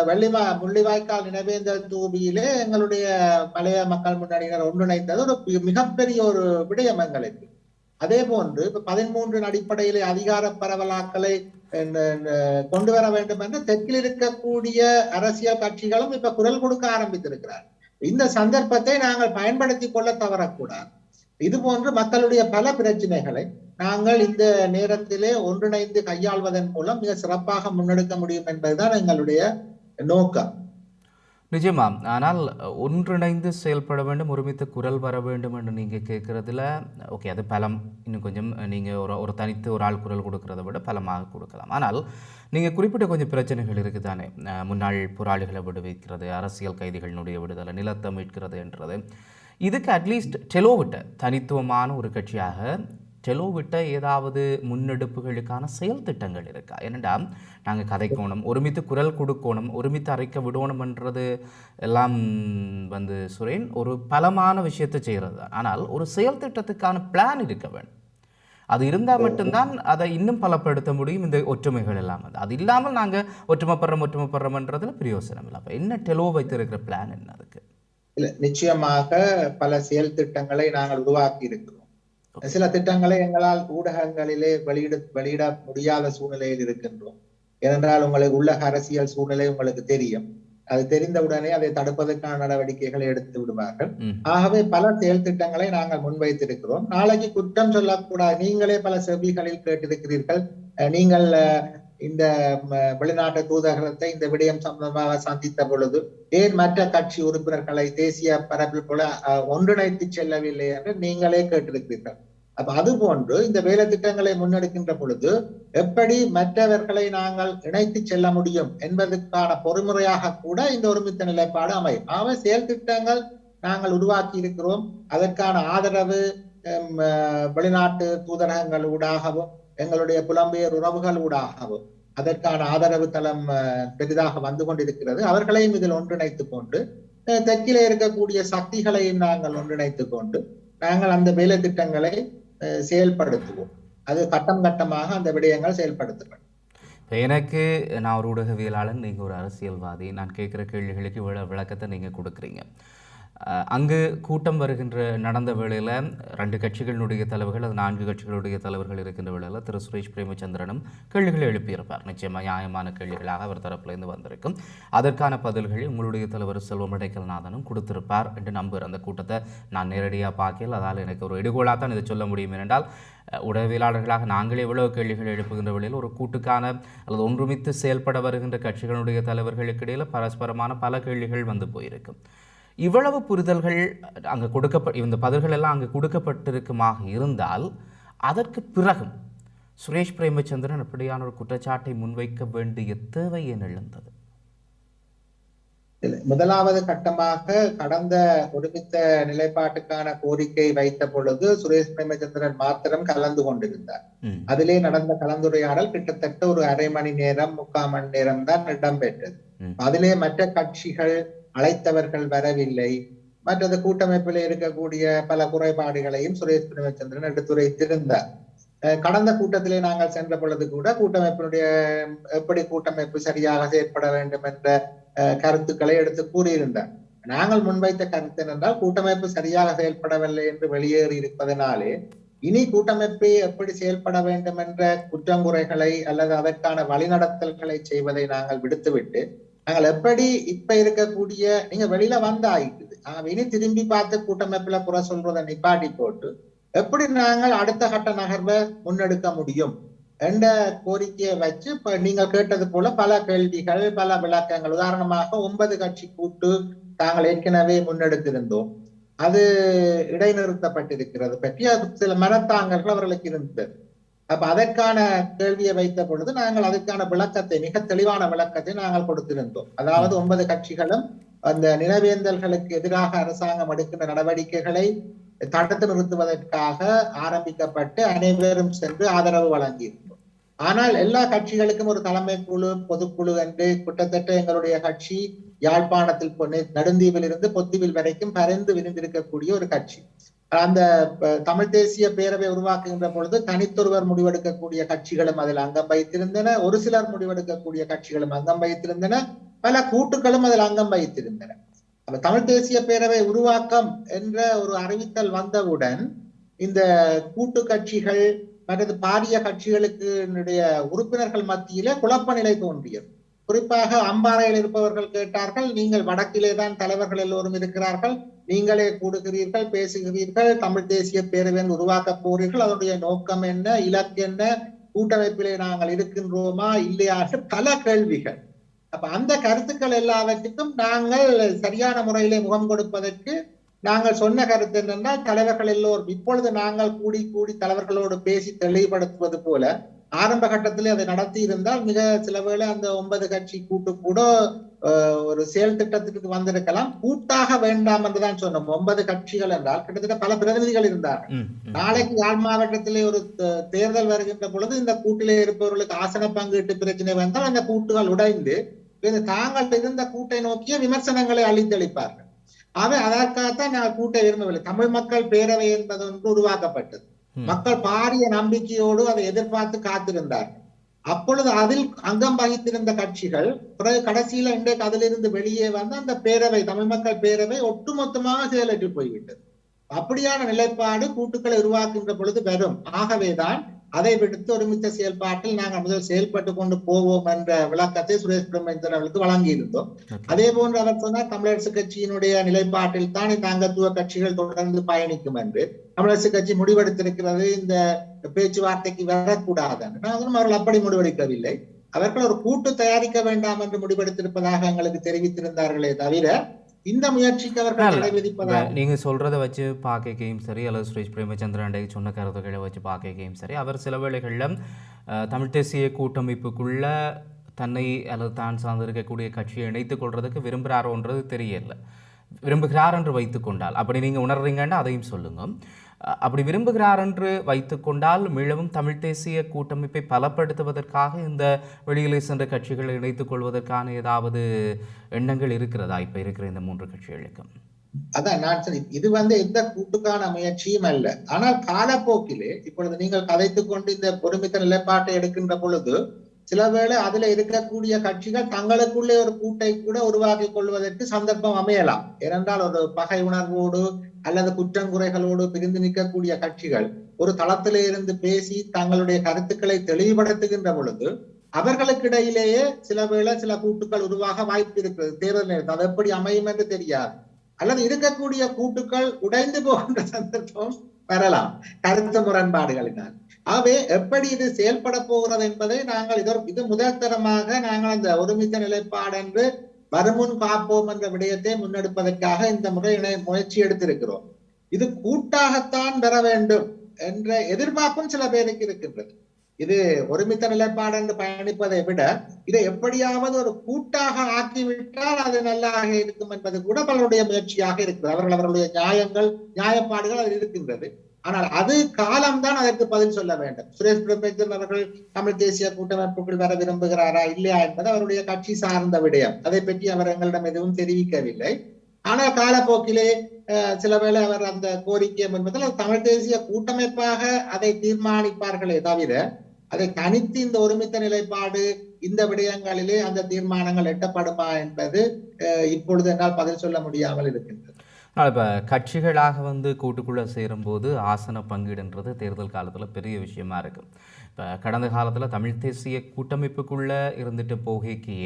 முள்ளிவாய்க்கால் நினைவேந்தல் தூபியிலே எங்களுடைய மலைய மக்கள் முன்னணியினர் ஒன்றிணைந்தது ஒரு மிகப்பெரிய ஒரு விடயம் எங்களுக்கு. அதே போன்று இப்ப 13 அடிப்படையிலே அதிகார பரவலாக்களை கொண்டு வர வேண்டும் என்று தெற்கில் இருக்கக்கூடிய அரசியல் கட்சிகளும் இப்ப குரல் கொடுக்க ஆரம்பித்திருக்கிறார். இந்த சந்தர்ப்பத்தை நாங்கள் பயன்படுத்தி கொள்ள தவறக்கூடாது. இது போன்று மக்களுடைய பல பிரச்சனைகளை நாங்கள் இந்த நேரத்திலே ஒன்றிணைந்து கையாள்வதன் மூலம் மிக சிறப்பாக முன்னெடுக்க முடியும் என்பதுதான் எங்களுடைய நோக்கம். நிஜமா. ஆனால் ஒன்றிணைந்து செயல்பட வேண்டும், ஒருமித்த குரல் வர வேண்டும் என்று நீங்கள் கேட்குறதுல ஓகே, அது பலம். இன்னும் கொஞ்சம் நீங்கள் ஒரு தனித்து ஒரு ஆள் குரல் கொடுக்கறத விட பலமாக கொடுக்கலாம். ஆனால் நீங்கள் குறிப்பிட்ட கொஞ்சம் பிரச்சனைகள் இருக்குது தானே, முன்னாள் போராளிகளை விடுவிக்கிறது, அரசியல் கைதிகளினுடைய விடுதலை, நிலத்தை மீட்கிறது என்றது. இதுக்கு அட்லீஸ்ட் டெலோவிட்ட தனித்துவமான ஒரு கட்சியாக டெலோவிட்ட ஏதாவது முன்னெடுப்புகளுக்கான செயல் திட்டங்கள் இருக்கா? ஏனென்றா நாங்கள் கதைக்கணும், ஒருமித்து குரல் கொடுக்கணும், ஒருமித்து அரைக்க விடணும்ன்றது எல்லாம் சுரேன் ஒரு பலமான விஷயத்தை செய்கிறது தான். ஆனால் ஒரு செயல் திட்டத்துக்கான பிளான் இருக்க வேண்டும். அது இருந்தால் மட்டும்தான் அதை இன்னும் பலப்படுத்த முடியும். இந்த ஒற்றுமைகள் எல்லாம் அது இல்லாமல் நாங்கள் ஒற்றுமைப்படுறோம்ன்றதுல பிரயோசனம் இல்லை. அப்போ என்ன டெலோ வைத்திருக்கிற பிளான் என்ன அதுக்கு? இல்ல, நிச்சயமாக பல செயல் திட்டங்களை நாங்கள் உருவாக்கி இருக்கிறோம். சில திட்டங்களை எங்களால் ஊடகங்களிலே வெளியிட முடியாத சூழ்நிலையில் இருக்கின்றோம். ஏனென்றால் உங்களுக்கு உள்ள அரசியல் சூழ்நிலை உங்களுக்கு தெரியும். அது தெரிந்தவுடனே அதை தடுப்பதற்கான நடவடிக்கைகளை எடுத்து விடுவார்கள். ஆகவே பல செயல் திட்டங்களை நாங்கள் முன்வைத்திருக்கிறோம். நாளைக்கு குற்றம் சொல்லக்கூடாது. நீங்களே பல செவிகளில் கேட்டிருக்கிறீர்கள். நீங்கள் இந்த வெளிநாட்டு தூதரகத்தை இந்த விடயம் சம்பந்தமாக சந்தித்த பொழுது ஏன் மற்ற கட்சி உறுப்பினர்களை தேசிய பரப்பில் போல ஒன்றிணைத்து செல்லவில்லை என்று நீங்களே கேட்டிருக்கிறீர்கள். அப்ப அது போன்று இந்த வேலை திட்டங்களை முன்னெடுக்கின்ற பொழுது எப்படி மற்றவர்களை நாங்கள் இணைத்து செல்ல முடியும் என்பதற்கான பொறுமுறையாக கூட இந்த ஒருமித்த நிலைப்பாடு அமையும். ஆகவே செயல் திட்டங்கள் நாங்கள் உருவாக்கி இருக்கிறோம். அதற்கான ஆதரவு வெளிநாட்டு தூதரகங்கள் ஊடாகவும் எங்களுடைய புலம்பெயர் உறவுகள் ஊடாகவும் அதற்கான ஆதரவு தளம் பெரிதாக வந்து கொண்டிருக்கிறது. அவர்களையும் இதில் ஒன்றிணைத்துக் கொண்டு தெற்கிலே இருக்கக்கூடிய சக்திகளையும் நாங்கள் ஒன்றிணைத்துக் கொண்டு நாங்கள் அந்த வேலை திட்டங்களை செயல்படுத்துவோம். அது கட்டம் கட்டமாக அந்த விடயங்கள் செயல்படுத்தப்படும். எனக்கு நான் ஒரு ஊடகவியலாளன், நீங்கள் ஒரு அரசியல்வாதி. நான் கேட்குற கேள்விகளுக்கு விளக்கத்தை நீங்கள் கொடுக்குறீங்க. அங்கு கூட்டம் வருகின்ற நடந்த வேளையில் 2 கட்சிகளுடைய தலைவர்கள், அது 4 கட்சிகளுடைய தலைவர்கள் இருக்கின்ற வேளையில் திரு சுரேஷ் பிரேமச்சந்திரனும் கேள்விகளை எழுப்பியிருப்பார். நிச்சயமாக நியாயமான கேள்விகளாக அவர் தரப்பிலிருந்து வந்திருக்கும். அதற்கான பதில்களை உங்களுடைய தலைவர் செல்வம் இடைக்கல்நாதனும் கொடுத்திருப்பார் என்று நம்புகிறேன். அந்த கூட்டத்தை நான் நேரடியாக பார்க்கல, அதால் எனக்கு ஒரு எடுகோலாக தான் இதை சொல்ல முடியும். என்றால் ஊடகவியலாளர்களாக நாங்களே எவ்வளவு கேள்விகள் எழுப்புகின்ற வேளையில் ஒரு கூட்டுக்கான அல்லது ஒன்றுமித்து செயல்பட வருகின்ற கட்சிகளுடைய தலைவர்களுக்கு இடையில் பரஸ்பரமான பல கேள்விகள் வந்து போயிருக்கும். இவ்வளவு புரிதல்கள் அங்கே இந்த பதில்கள் எல்லாம் அங்கே கொடுக்கப்பட்டிருக்குமாக இருந்தால் அதற்கு பிறகும் சுரேஷ் பிரேமச்சந்திரன் அப்படியான ஒரு குற்றச்சாட்டை முன்வைக்க வேண்டிய தேவை ஏன் எழுந்தது? முதலாவது கட்டமாக கடந்த ஒருமித்த நிலைப்பாட்டுக்கான கோரிக்கை வைத்த பொழுது சுரேஷ் பிரேமச்சந்திரன் மாத்திரம் கலந்து கொண்டிருந்தார். அதிலே நடந்த கலந்துரையாடல் கிட்டத்தட்ட ஒரு 1/2 மணி நேரம் 3/4 மணி நேரம் தான் இடம்பெற்றது. அதிலே மற்ற கட்சிகள் அழைத்தவர்கள் வரவில்லை. மற்றது கூட்டமைப்பில் இருக்கக்கூடிய பல குறைபாடுகளையும் சுரேஷ் பிரேமச்சந்திரன் எடுத்துரைத்திருந்தார். கடந்த கூட்டத்திலே நாங்கள் சென்ற பொழுது கூட கூட்டமைப்பினுடைய எப்படி கூட்டமைப்பு சரியாக செயற்பட வேண்டும் என்ற கருத்துக்களை எடுத்து கூறியிருந்தார். நாங்கள் முன்வைத்த கருத்து என்றால் கூட்டமைப்பு சரியாக செயல்படவில்லை என்று வெளியேறி இருப்பதனாலே இனி கூட்டமைப்பை எப்படி செயல்பட வேண்டும் என்ற குற்றங்குறைகளை அல்லது அதற்கான வழிநடத்தல்களை செய்வதை நாங்கள் விடுத்துவிட்டு நாங்கள் எப்படி இப்ப இருக்கக்கூடிய நீங்க வெளியில வந்து ஆயிட்டுது இனி திரும்பி பார்த்து கூட்டமைப்புல குறை சொல்றதை நிப்பாட்டி போட்டு எப்படி நாங்கள் அடுத்த கட்ட நகர்வை முன்னெடுக்க முடியும் என்ற கோரிக்கையை வச்சு இப்ப நீங்க கேட்டது போல பல கேள்விகள் பல விளக்கங்கள், உதாரணமாக 9 கட்சி கூட்டு தாங்கள் ஏற்கனவே முன்னெடுத்திருந்தோம், அது இடைநிறுத்தப்பட்டிருக்கிறது பற்றி சில மனத்தாங்கல்கள் அவர்களுக்கு இருந்தது. அப்ப அதற்கான கேள்வியை வைத்த பொழுது நாங்கள் அதற்கான விளக்கத்தை, மிக தெளிவான விளக்கத்தை நாங்கள் கொடுத்திருந்தோம். அதாவது 9 கட்சிகளும் அந்த நிலவேந்தல்களுக்கு எதிராக அரசாங்கம் எடுக்கின்ற நடவடிக்கைகளை தடுத்து நிறுத்துவதற்காக ஆரம்பிக்கப்பட்டு அனைவரும் சென்று ஆதரவு வழங்கியிருந்தோம். ஆனால் எல்லா கட்சிகளுக்கும் ஒரு தலைமை குழு பொதுக்குழு என்று கிட்டத்தட்ட எங்களுடைய கட்சி யாழ்ப்பாணத்தில் நடுந்தீவில் இருந்து பொத்துவில் வரைக்கும் பரந்து விரிந்திருக்கக்கூடிய ஒரு கட்சி. அந்த தமிழ் தேசிய பேரவை உருவாக்குகின்ற பொழுது தனித்தொருவர் முடிவெடுக்கக்கூடிய கட்சிகளும் அதில் அங்கம் வகித்திருந்தன, ஒரு சிலர் முடிவெடுக்கக்கூடிய கட்சிகளும் அங்கம் வகித்திருந்தன, பல கூட்டுகளும் அதில் அங்கம் வகித்திருந்தன. அப்ப தமிழ் தேசிய பேரவை உருவாக்கம் என்ற ஒரு அறிவித்தல் வந்தவுடன் இந்த கூட்டு கட்சிகள் மற்றது பாரிய கட்சிகளுக்கு உறுப்பினர்கள் மத்தியிலே குழப்ப நிலை தோன்றியது. குறிப்பாக அம்பாறையில் இருப்பவர்கள் கேட்டார்கள், நீங்கள் வடக்கிலே தான் தலைவர்கள் எல்லோரும் இருக்கிறார்கள், நீங்களே கூடுகிறீர்கள், பேசுகிறீர்கள், தமிழ் தேசிய பேரவை உருவாக்க போறீர்கள், அதனுடைய நோக்கம் என்ன, இலக்கு என்ன, கூட்டமைப்பிலே நாங்கள் இருக்கின்றோமா இல்லையா, பல கேள்விகள். அப்ப அந்த கருத்துக்கள் எல்லாவற்றுக்கும் நாங்கள் சரியான முறையிலே முகம் கொடுப்பதற்கு நாங்கள் சொன்ன கருத்து என்னென்றால், தலைவர்கள் எல்லோரும் இப்பொழுது நாங்கள் கூடி கூடி தலைவர்களோடு பேசி தெளிவுபடுத்துவது போல ஆரம்ப கட்டத்திலே அதை நடத்தி இருந்தால் மிக சில வேளை அந்த 9 கட்சி கூட்டு கூட ஒரு செயல் திட்டத்துக்கு வந்திருக்கலாம். கூட்டாக வேண்டாம் என்றுதான் சொன்னோம். 9 கட்சிகள் என்றால் கிட்டத்தட்ட பல பிரதிநிதிகள் இருந்தார்கள். நாளைக்கு யாழ் மாவட்டத்திலே ஒரு தேர்தல் வருகின்ற பொழுது இந்த கூட்டிலே இருப்பவர்களுக்கு ஆசன பங்கீட்டு பிரச்சனை வந்தால் அந்த கூட்டுகள் உடைந்து தாங்கள் இருந்த கூட்டை நோக்கிய விமர்சனங்களை அளித்தளிப்பார்கள். அதற்காகத்தான் நான் கூட்டை விரும்பவில்லை. தமிழ் மக்கள் பேரவை என்பது ஒன்று உருவாக்கப்பட்டது. மக்கள் பாரிய நம்பிக்கையோடு அதை எதிர்பார்த்து காத்திருந்தார்கள். அப்பொழுது அதில் அங்கம் வகித்திருந்த கட்சிகள் பிறகு கடைசியில இன்றைக்கு அதிலிருந்து வெளியே வந்து அந்த பேரவை, தமிழ் மக்கள் பேரவை ஒட்டுமொத்தமாக செயலற்று போய்விட்டது. அப்படியான நிலைப்பாடு கூட்டுக்களை உருவாக்குகின்ற பொழுது வரும். ஆகவேதான் அதை விடுத்து ஒருமித்த செயல்பாட்டில் நாங்கள் முதல் செயல்பட்டு கொண்டு போவோம் என்ற விளக்கத்தை சுரேஷ் பிரேமச்சந்திரன் அவர்களுக்கு வழங்கியிருந்தோம். அதே போன்று அவர் சொன்னார், தமிழரசு கட்சியினுடைய நிலைப்பாட்டில் தான் இந்த அங்கத்துவ கட்சிகள் தொடர்ந்து பயணிக்கும் என்று. தமிழரசு கட்சி முடிவெடுத்திருக்கிறது இந்த பேச்சுவார்த்தைக்கு வரக்கூடாது. நாங்களும் அவர்கள் அப்படி முடிவெடுக்கவில்லை. அவர்கள் ஒரு கூட்டு தயாரிக்க வேண்டாம் என்று முடிவெடுத்திருப்பதாக எங்களுக்கு தெரிவித்திருந்தார்களே தவிர இந்த முயற்சிக்கு அவர்கள் தடை விதிப்பதாக நீங்க சொல்றதை வச்சு பார்க்கையும் சரி, அல்லது சுரேஷ் பிரேமச்சந்திரன் சொன்ன கருத்துக்களை வச்சு பார்க்கையும் சரி, அவர் சில வேளைகளில் தமிழ் தேசிய கூட்டமைப்புக்குள்ள தன்னை அல்லது தான் சார்ந்திருக்கக்கூடிய கட்சியை இணைத்துக் கொள்றதுக்கு விரும்புகிறாரோன்றது தெரியல. விரும்புகிறார் என்று வைத்துக்கொண்டால், அப்படி நீங்கள் உணர்றீங்கன்னா அதையும் சொல்லுங்க. அப்படி விரும்புகிறார் என்று வைத்துக்கொண்டால் மீளவும் தமிழ் தேசிய கூட்டமைப்பை பலப்படுத்துவதற்காக இந்த வெளியிலே சென்ற கட்சிகளை இணைத்துக் கொள்வதற்கான ஏதாவது எண்ணங்கள் இருக்கிறதா இப்ப இருக்கிற இந்த 3 கட்சிகளுக்கும்? அதான் நான் சரி, இது எந்த கூட்டுக்கான முயற்சியும் அல்ல. ஆனால் காலப்போக்கிலே இப்பொழுது நீங்கள் கதைத்துக் கொண்டு இந்த ஒருமித்த நிலைப்பாட்டை எடுக்கின்ற பொழுது சில வேளை அதுல இருக்கக்கூடிய கட்சிகள் தங்களுக்குள்ளே ஒரு கூட்டை கூட உருவாக்கி கொள்வதற்கு சந்தர்ப்பம் அமையலாம். ஏனென்றால் ஒரு பகை உணர்வோடு அல்லது குற்றங்குறைகளோடு பிரிந்து நிற்கக்கூடிய கட்சிகள் ஒரு தளத்திலே இருந்து பேசி தங்களுடைய கருத்துக்களை தெளிவுபடுத்துகின்ற பொழுது அவர்களுக்கு இடையிலேயே சில வேளை சில கூட்டுக்கள் உருவாக வாய்ப்பு இருக்கிறது. தேர்தல் நேரத்தில் அது எப்படி அமையும் என்று தெரியாது. அல்லது இருக்கக்கூடிய கூட்டுக்கள் உடைந்து போகின்ற சந்தர்ப்பம் வரலாம் கருத்து முரண்பாடுகளினால். ஆகவே எப்படி இது செயல்பட போகிறது என்பதை நாங்கள் இது முதல் தரமாக நாங்கள் அந்த ஒருமித்த நிலைப்பாடு என்று வருமுன் காப்போம் என்ற விடயத்தை முன்னெடுப்பதற்காக இந்த முறை முயற்சி எடுத்திருக்கிறோம். இது கூட்டாகத்தான் பெற வேண்டும் என்ற எதிர்பார்ப்பும் சில பேருக்கு இருக்கின்றது. இது ஒருமித்த நிலைப்பாடு என்று பயணிப்பதை விட இதை எப்படியாவது ஒரு கூட்டாக ஆக்கிவிட்டால் அது நல்லாக இருக்கும் என்பது கூட பலருடைய முயற்சியாக இருக்கிறது. அவர்களுடைய நியாயப்பாடுகள் அதில் இருக்கின்றது. ஆனால் அது காலம்தான் அதற்கு பதில் சொல்ல வேண்டும். சுரேஷ் பிரேமச்சந்திரன் அவர்கள் தமிழ் தேசிய கூட்டமைப்புக்குள் வர விரும்புகிறாரா இல்லையா என்பது அவருடைய கட்சி சார்ந்த விடயம். அதை பற்றி அவர் எங்களிடம் எதுவும் தெரிவிக்கவில்லை. ஆனால் காலப்போக்கிலே சில வேளை அவர் அந்த கோரிக்கை என்பதால் தமிழ் தேசிய கூட்டமைப்பாக அதை தீர்மானிப்பார்களே தவிர அதை தனித்து இந்த ஒருமித்த நிலைப்பாடு இந்த விடயங்களிலே அந்த தீர்மானங்கள் எட்டப்படுமா என்பது இப்பொழுது என்னால் பதில் சொல்ல முடியாமல் இருக்கின்றது. இப்போ கட்சிகளாக கூட்டுக்குள்ளே சேரும்போது ஆசன பங்கீடுன்றது தேர்தல் காலத்தில் பெரிய விஷயமா இருக்குது. இப்போ கடந்த காலத்தில் தமிழ் தேசிய கூட்டமைப்புக்குள்ளே இருந்துட்டு போகைக்கே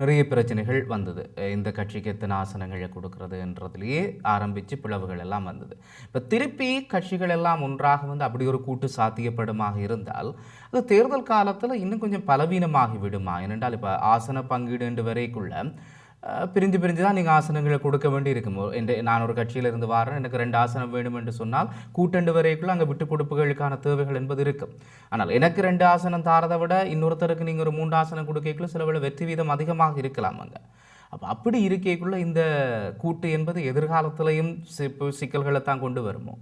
நிறைய பிரச்சனைகள் வந்தது. இந்த கட்சிக்கு எத்தனை ஆசனங்களை கொடுக்கறதுன்றதுலேயே ஆரம்பித்து பிளவுகள் எல்லாம் வந்தது. இப்போ திருப்பி கட்சிகள் எல்லாம் ஒன்றாக அப்படி ஒரு கூட்டு சாத்தியப்படுமாக இருந்தால் அது தேர்தல் காலத்தில் இன்னும் கொஞ்சம் பலவீனமாகி விடுமா? ஏனென்றால் இப்போ ஆசன பங்கீடு என்று வரைக்குள்ள பிரிஞ்சு தான் நீங்கள் ஆசனங்களை கொடுக்க வேண்டி இருக்கும். நான் ஒரு கட்சியிலிருந்து வரேன், எனக்கு 2 ஆசனம் வேணும் என்று சொன்னால் கூட்டண்டு வரைக்குள்ள அங்கே விட்டு கொடுப்புகளுக்கான தேவைகள் என்பது இருக்கும். ஆனால் எனக்கு 2 ஆசனம் தாரதை விட இன்னொருத்தருக்கு நீங்கள் ஒரு 3 ஆசனம் கொடுக்கக்குள்ள சில வேளை வெற்றி வீதம் அதிகமாக இருக்கலாம் அங்கே. அப்படி இருக்கக்குள்ள இந்த கூட்டு என்பது எதிர்காலத்திலையும் சிக்கல்களை தான் கொண்டு வருமோ?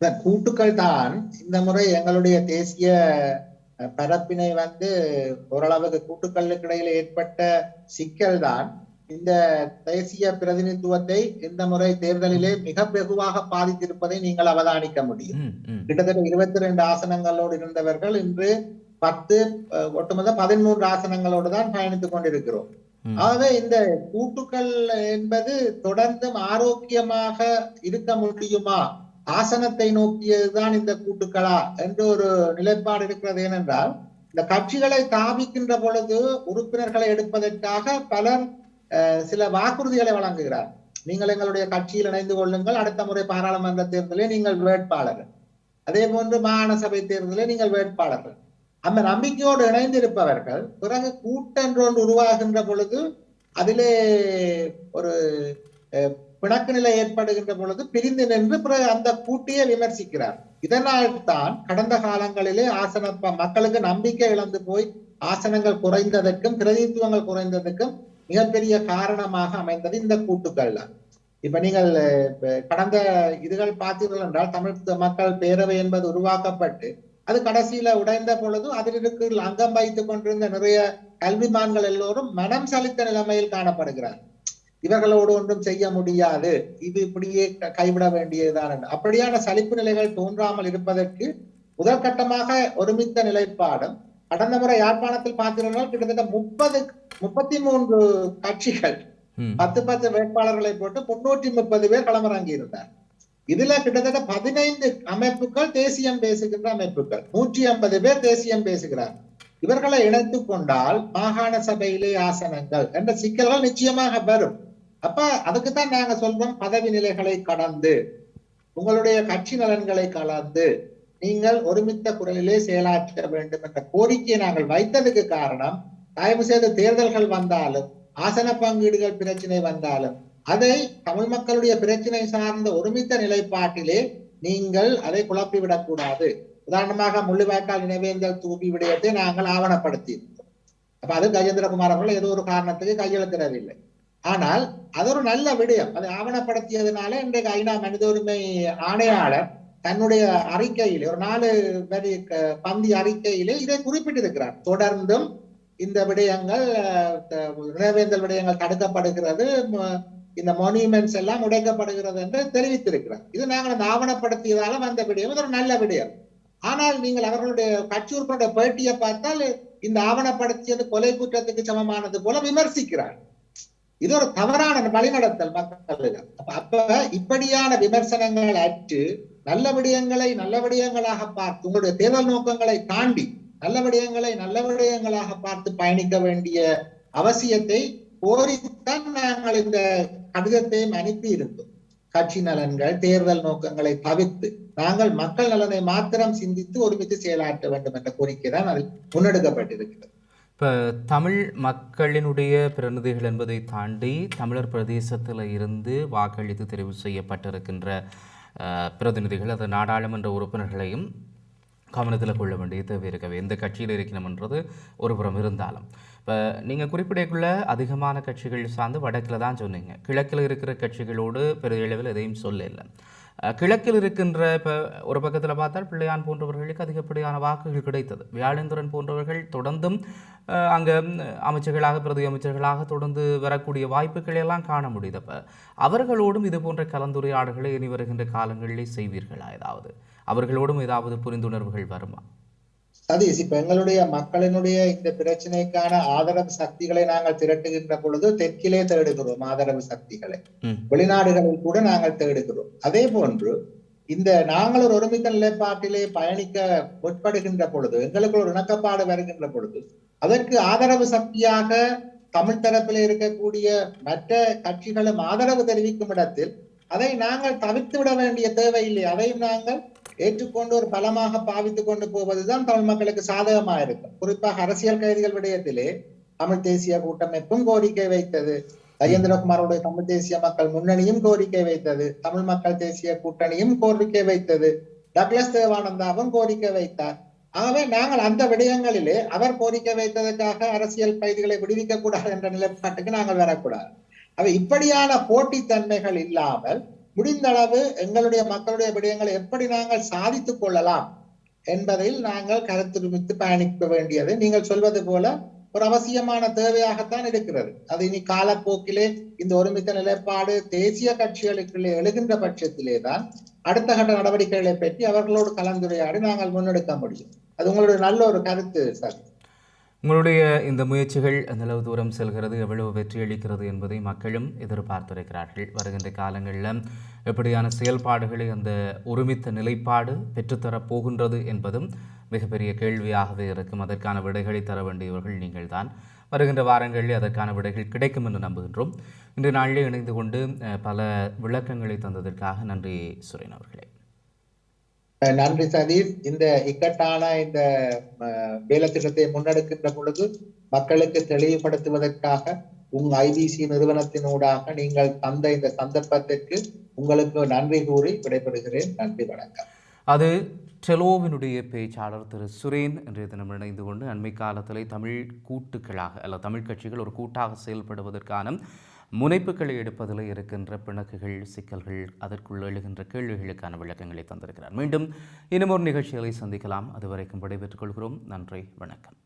இந்த கூட்டுக்கள் தான் இந்த முறை எங்களுடைய தேசிய பரப்பினை ஓரளவுக்கு கூட்டுக்களுக்கு இடையில ஏற்பட்ட சிக்கல் தான் இந்த தேசிய பிரதிநிதித்துவத்தை இந்த முறை தேர்தலிலே மிக வெகுவாக பாதித்திருப்பதை நீங்கள் அவதானிக்க முடியும். கிட்டத்தட்ட 22 ஆசனங்களோடு இருந்தவர்கள் இன்று 10 ஒட்டுமொத்த 13 ஆசனங்களோடு தான் பயணித்துக் கொண்டிருக்கிறோம். ஆகவே இந்த கூட்டுக்கள் என்பது தொடர்ந்தும் ஆரோக்கியமாக இருக்க முடியுமா, ஆசனத்தை நோக்கியதுதான் இந்த கூட்டுக்களா என்று ஒரு நிலைப்பாடு இருக்கிறது. ஏனென்றால் இந்த கட்சிகளை தாவிக்கின்ற பொழுது உறுப்பினர்களை எடுப்பதற்காக பலர் சில வாக்குறுதிகளை வழங்குகிறார். நீங்கள் எங்களுடைய கட்சியில் இணைந்து கொள்ளுங்கள், அடுத்த முறை பாராளுமன்ற தேர்தலில் நீங்கள் வேட்பாளர்கள், அதே போன்று மாகாண சபை தேர்தலில் நீங்கள் வேட்பாளர்கள். அந்த நம்பிக்கையோடு இணைந்திருப்பவர்கள் பிறகு கூட்டென்று உருவாகின்ற பொழுது அதிலே ஒரு பிணக்கு நிலை ஏற்படுகின்ற பொழுது பிரிந்து நின்று பிறகு அந்த கூட்டியை விமர்சிக்கிறார். இதனால் தான் கடந்த காலங்களிலே மக்களுக்கு நம்பிக்கை இழந்து போய் ஆசனங்கள் குறைந்ததற்கும் பிரதிநிதித்துவங்கள் குறைந்ததற்கும் மிகப்பெரிய காரணமாக அமைந்தது இந்த கூட்டுக்கள் தான். இப்ப நீங்கள் கடந்த இதுகள் பார்த்தீர்கள் என்றால் தமிழ் மக்கள் பேரவை என்பது உருவாக்கப்பட்டு அது கடைசியில உடைந்த பொழுது அதில் இருக்கிற அங்கம் வைத்துக் கொண்டிருந்த நிறைய கல்விமான்கள் எல்லோரும் மனம் சலித்த நிலைமையில் காணப்படுகிறார். இவர்களோடு ஒன்றும் செய்ய முடியாது, இது இப்படியே கைவிட வேண்டியதுதான். அப்படியான சலிப்பு நிலைகள் தோன்றாமல் இருப்பதற்கு முதற்கட்டமாக ஒருமித்த நிலைப்பாடும் கடந்த முறை யாழ்ப்பாணத்தில் பார்த்தீர்கள் கிட்டத்தட்ட 33 கட்சிகள் 10 வேட்பாளர்களை போட்டு 330 பேர் களமிறங்கி இருந்தார். இதுல கிட்டத்தட்ட 15 அமைப்புகள் தேசியம் பேசுகின்ற அமைப்புகள், 150 பேர் தேசியம் பேசுகிறார். இவர்களை இணைத்துக் கொண்டால் மாகாண சபையிலே ஆசனங்கள் என்ற சிக்கல்கள் நிச்சயமாக வரும். அப்ப அதுக்குத்தான் நாங்க சொல்றோம், பதவி நிலைகளை கடந்து உங்களுடைய கட்சி நலன்களை கலந்து நீங்கள் ஒருமித்த குரலிலே செயலாற்ற வேண்டும் என்ற கோரிக்கையை நாங்கள் வைத்ததுக்கு காரணம், தயவு செய்து தேர்தல்கள் வந்தாலும் ஆசன பங்கீடுகள் பிரச்சனை வந்தாலும் அதை தமிழ் மக்களுடைய பிரச்சனை சார்ந்த ஒருமித்த நிலைப்பாட்டிலே நீங்கள் அதை குழப்பிவிடக் கூடாது. உதாரணமாக முள்ளிவாய்க்கால் நினைவேந்தல் தூபி விடயத்தை நாங்கள் ஆவணப்படுத்தி இருந்தோம். அப்ப அது கஜேந்திரகுமார் அவர்கள் ஏதோ ஒரு காரணத்துக்கு கையெழுத்திடவில்லை. ஆனால் அது ஒரு நல்ல விடயம். அதை ஆவணப்படுத்தியதுனால இன்றைக்கு ஐநா மனித உரிமை ஆணையாளர் தன்னுடைய அறிக்கையிலே ஒரு 4 வரி பந்தி அறிக்கையிலே இதை குறிப்பிட்டிருக்கிறார். தொடர்ந்தும் இந்த விடயங்கள் நினைவேந்தல் விடயங்கள் தடுக்கப்படுகிறது, இந்த மானியூமெண்ட்ஸ் எல்லாம் உடைக்கப்படுகிறது என்று தெரிவித்திருக்கிறார். இது நாங்கள் அந்த ஆவணப்படுத்தியதால வந்த விடயம், இது ஒரு நல்ல விடயம். ஆனால் நீங்கள் அவர்களுடைய கட்சி உறுப்பினருடைய பேட்டியை பார்த்தால் இந்த ஆவணப்படுத்தியது கொலை குற்றத்துக்கு சமமானது போல விமர்சிக்கிறார். இது ஒரு தவறான வழிநடத்தல் மக்களுக்கு. அப்ப இப்படியான விமர்சனங்கள் அற்று நல்ல விடயங்களை நல்ல விடயங்களாக பார்த்து உங்களுடைய தேர்தல் நோக்கங்களை தாண்டி நல்ல விடயங்களை நல்ல விடயங்களாக பார்த்து பயணிக்க வேண்டிய அவசியத்தை கோரித்தான் நாங்கள் இந்த கடிதத்தையும் அனுப்பி இருந்தோம். கட்சி நலன்கள் தேர்தல் நோக்கங்களை தவிர்த்து நாங்கள் மக்கள் நலனை மாத்திரம் சிந்தித்து ஒருமித்து செயலாற்ற வேண்டும் என்ற கோரிக்கை தான் அதில் முன்னெடுக்கப்பட்டிருக்கிறது. இப்போ தமிழ் மக்களினுடைய பிரதிநிதிகள் என்பதை தாண்டி தமிழர் பிரதேசத்தில் இருந்து வாக்களித்து தெரிவு செய்யப்பட்டிருக்கின்ற பிரதிநிதிகள், அது நாடாளுமன்ற உறுப்பினர்களையும் கவனத்தில் கொள்ள வேண்டிய தேவை இருக்கவே. எந்த கட்சியில் இருக்கணும்ன்றது ஒரு புறம் இருந்தாலும், இப்போ நீங்கள் குறிப்பிடக்குள்ள அதிகமான கட்சிகள் சார்ந்து வடக்கில் தான் சொன்னீங்க. கிழக்கில் இருக்கிற கட்சிகளோடு பெரிய அளவில் எதையும் சொல்லலை. கிழக்கில் இருக்கின்ற இப்போ ஒரு பக்கத்தில் பார்த்தால் பிள்ளையான் போன்றவர்களுக்கு அதிகப்படியான வாக்குகள் கிடைத்தது. வியாழேந்திரன் போன்றவர்கள் தொடர்ந்தும் அங்கே அமைச்சர்களாக பிரதி அமைச்சர்களாக தொடர்ந்து வரக்கூடிய வாய்ப்புகளை எல்லாம் காண முடியுது. அப்போ அவர்களோடும் இது போன்ற கலந்துரையாடல்களை இனி வருகின்ற காலங்களிலே செய்வீர்களா? அவர்களோடும் ஏதாவது புரிந்துணர்வுகள் வருமா? சதீஷ், இப்ப எங்களுடைய மக்களினுடைய இந்த பிரச்சனைக்கான ஆதரவு சக்திகளை நாங்கள் திரட்டுகின்ற பொழுது தெற்கிலே தேடுகிறோம் ஆதரவு சக்திகளை, வெளிநாடுகளில் கூட நாங்கள் தேடுகிறோம். அதே போன்று இந்த நாங்கள் ஒரு ஒருமித்த நிலைப்பாட்டிலே பயணிக்க முற்படுகின்ற பொழுது, எங்களுக்கு ஒரு இணக்கப்பாடு வருகின்ற பொழுது, அதற்கு ஆதரவு சக்தியாக தமிழ் தரப்பில் இருக்கக்கூடிய மற்ற கட்சிகளும் ஆதரவு தெரிவிக்கும் இடத்தில் அதை நாங்கள் தவிர்த்து விட வேண்டிய தேவையில்லை. அதையும் நாங்கள் ஏற்றுக்கொண்டு ஒரு பலமாக பாவித்துக் கொண்டு போவதுதான் தமிழ் மக்களுக்கு சாதகமாக இருக்கும். குறிப்பாக அரசியல் கைதிகள் விடயத்திலே தமிழ் தேசிய கூட்டமைப்பும் கோரிக்கை வைத்தது, கஜேந்திரகுமாரோட தமிழ் தேசிய மக்கள் முன்னணியும் கோரிக்கை வைத்தது, தமிழ் மக்கள் தேசிய கூட்டணியும் கோரிக்கை வைத்தது, டக்ளஸ் தேவானந்தாவும் கோரிக்கை வைத்தார். ஆகவே நாங்கள் அந்த விடயங்களிலே அவர் கோரிக்கை வைத்ததற்காக அரசியல் கைதிகளை விடுவிக்க கூடாது என்ற நிலைப்பாட்டுக்கு நாங்கள் வரக்கூடாது. அவை இப்படியான போட்டித்தன்மைகள் இல்லாமல் முடிந்த அளவு எங்களுடைய மக்களுடைய விடயங்களை எப்படி நாங்கள் சாதித்துக் கொள்ளலாம் என்பதில் நாங்கள் கருத்துரிமித்து பயணிக்க வேண்டியது நீங்கள் சொல்வது போல ஒரு அவசியமான தேவையாகத்தான் இருக்கிறது. அது இனி காலப்போக்கிலே இந்த ஒருமித்த நிலைப்பாடு தேசிய கட்சிகளுக்குள்ளே எழுகின்ற பட்சத்திலே தான் அடுத்த கட்ட நடவடிக்கைகளை பற்றி அவர்களோடு கலந்துரையாடி நாங்கள் முன்னெடுக்க முடியும். அது உங்களுடைய நல்ல ஒரு கருத்து சார். உங்களுடைய இந்த முயற்சிகள் எந்தளவு தூரம் செல்கிறது, எவ்வளவு வெற்றியளிக்கிறது என்பதை மக்களும் எதிர்பார்த்திருக்கிறார்கள். வருகின்ற காலங்களில் எப்படியான செயல்பாடுகளை அந்த ஒருமித்த நிலைப்பாடு பெற்றுத்தரப் போகின்றது என்பதும் மிகப்பெரிய கேள்வியாகவே இருக்கும். அதற்கான விடைகளை தர வேண்டியவர்கள் நீங்கள் தான். வருகின்ற வாரங்களில் அதற்கான விடைகள் கிடைக்கும் என்று நம்புகின்றோம். இன்று நாளிலே இணைந்து கொண்டு பல விளக்கங்களை தந்ததற்காக நன்றி சுரேன் அவர்களே. நன்றி சதீஷ். இந்த இக்கட்டான இந்த வேலை திட்டத்தை முன்னெடுக்கின்ற பொழுது மக்களுக்கு தெளிவுபடுத்துவதற்காக உங்க ஐபிசி நிறுவனத்தினூடாக நீங்கள் தந்த இந்த சந்தர்ப்பத்திற்கு உங்களுக்கு நன்றி கூறி விடைபெறுகிறேன். நன்றி, வணக்கம். அது டெலோவினுடைய பேச்சாளர் திரு சுரேன் இன்றைய தினம் இணைந்து கொண்டு அண்மை காலத்திலே தமிழ் கூட்டுக்களாக அல்ல தமிழ் கட்சிகள் ஒரு கூட்டாக செயல்படுவதற்கான முனைப்புகளை எடுப்பதில் இருக்கின்ற பிணக்குகள், சிக்கல்கள், அதற்குள் எழுகின்ற கேள்விகளுக்கான விளக்கங்களை தந்திருக்கிறார். மீண்டும் இன்னும் ஒரு நிகழ்ச்சிகளை சந்திக்கலாம். அதுவரைக்கும் விடைபெற்றுக் கொள்கிறோம். நன்றி, வணக்கம்.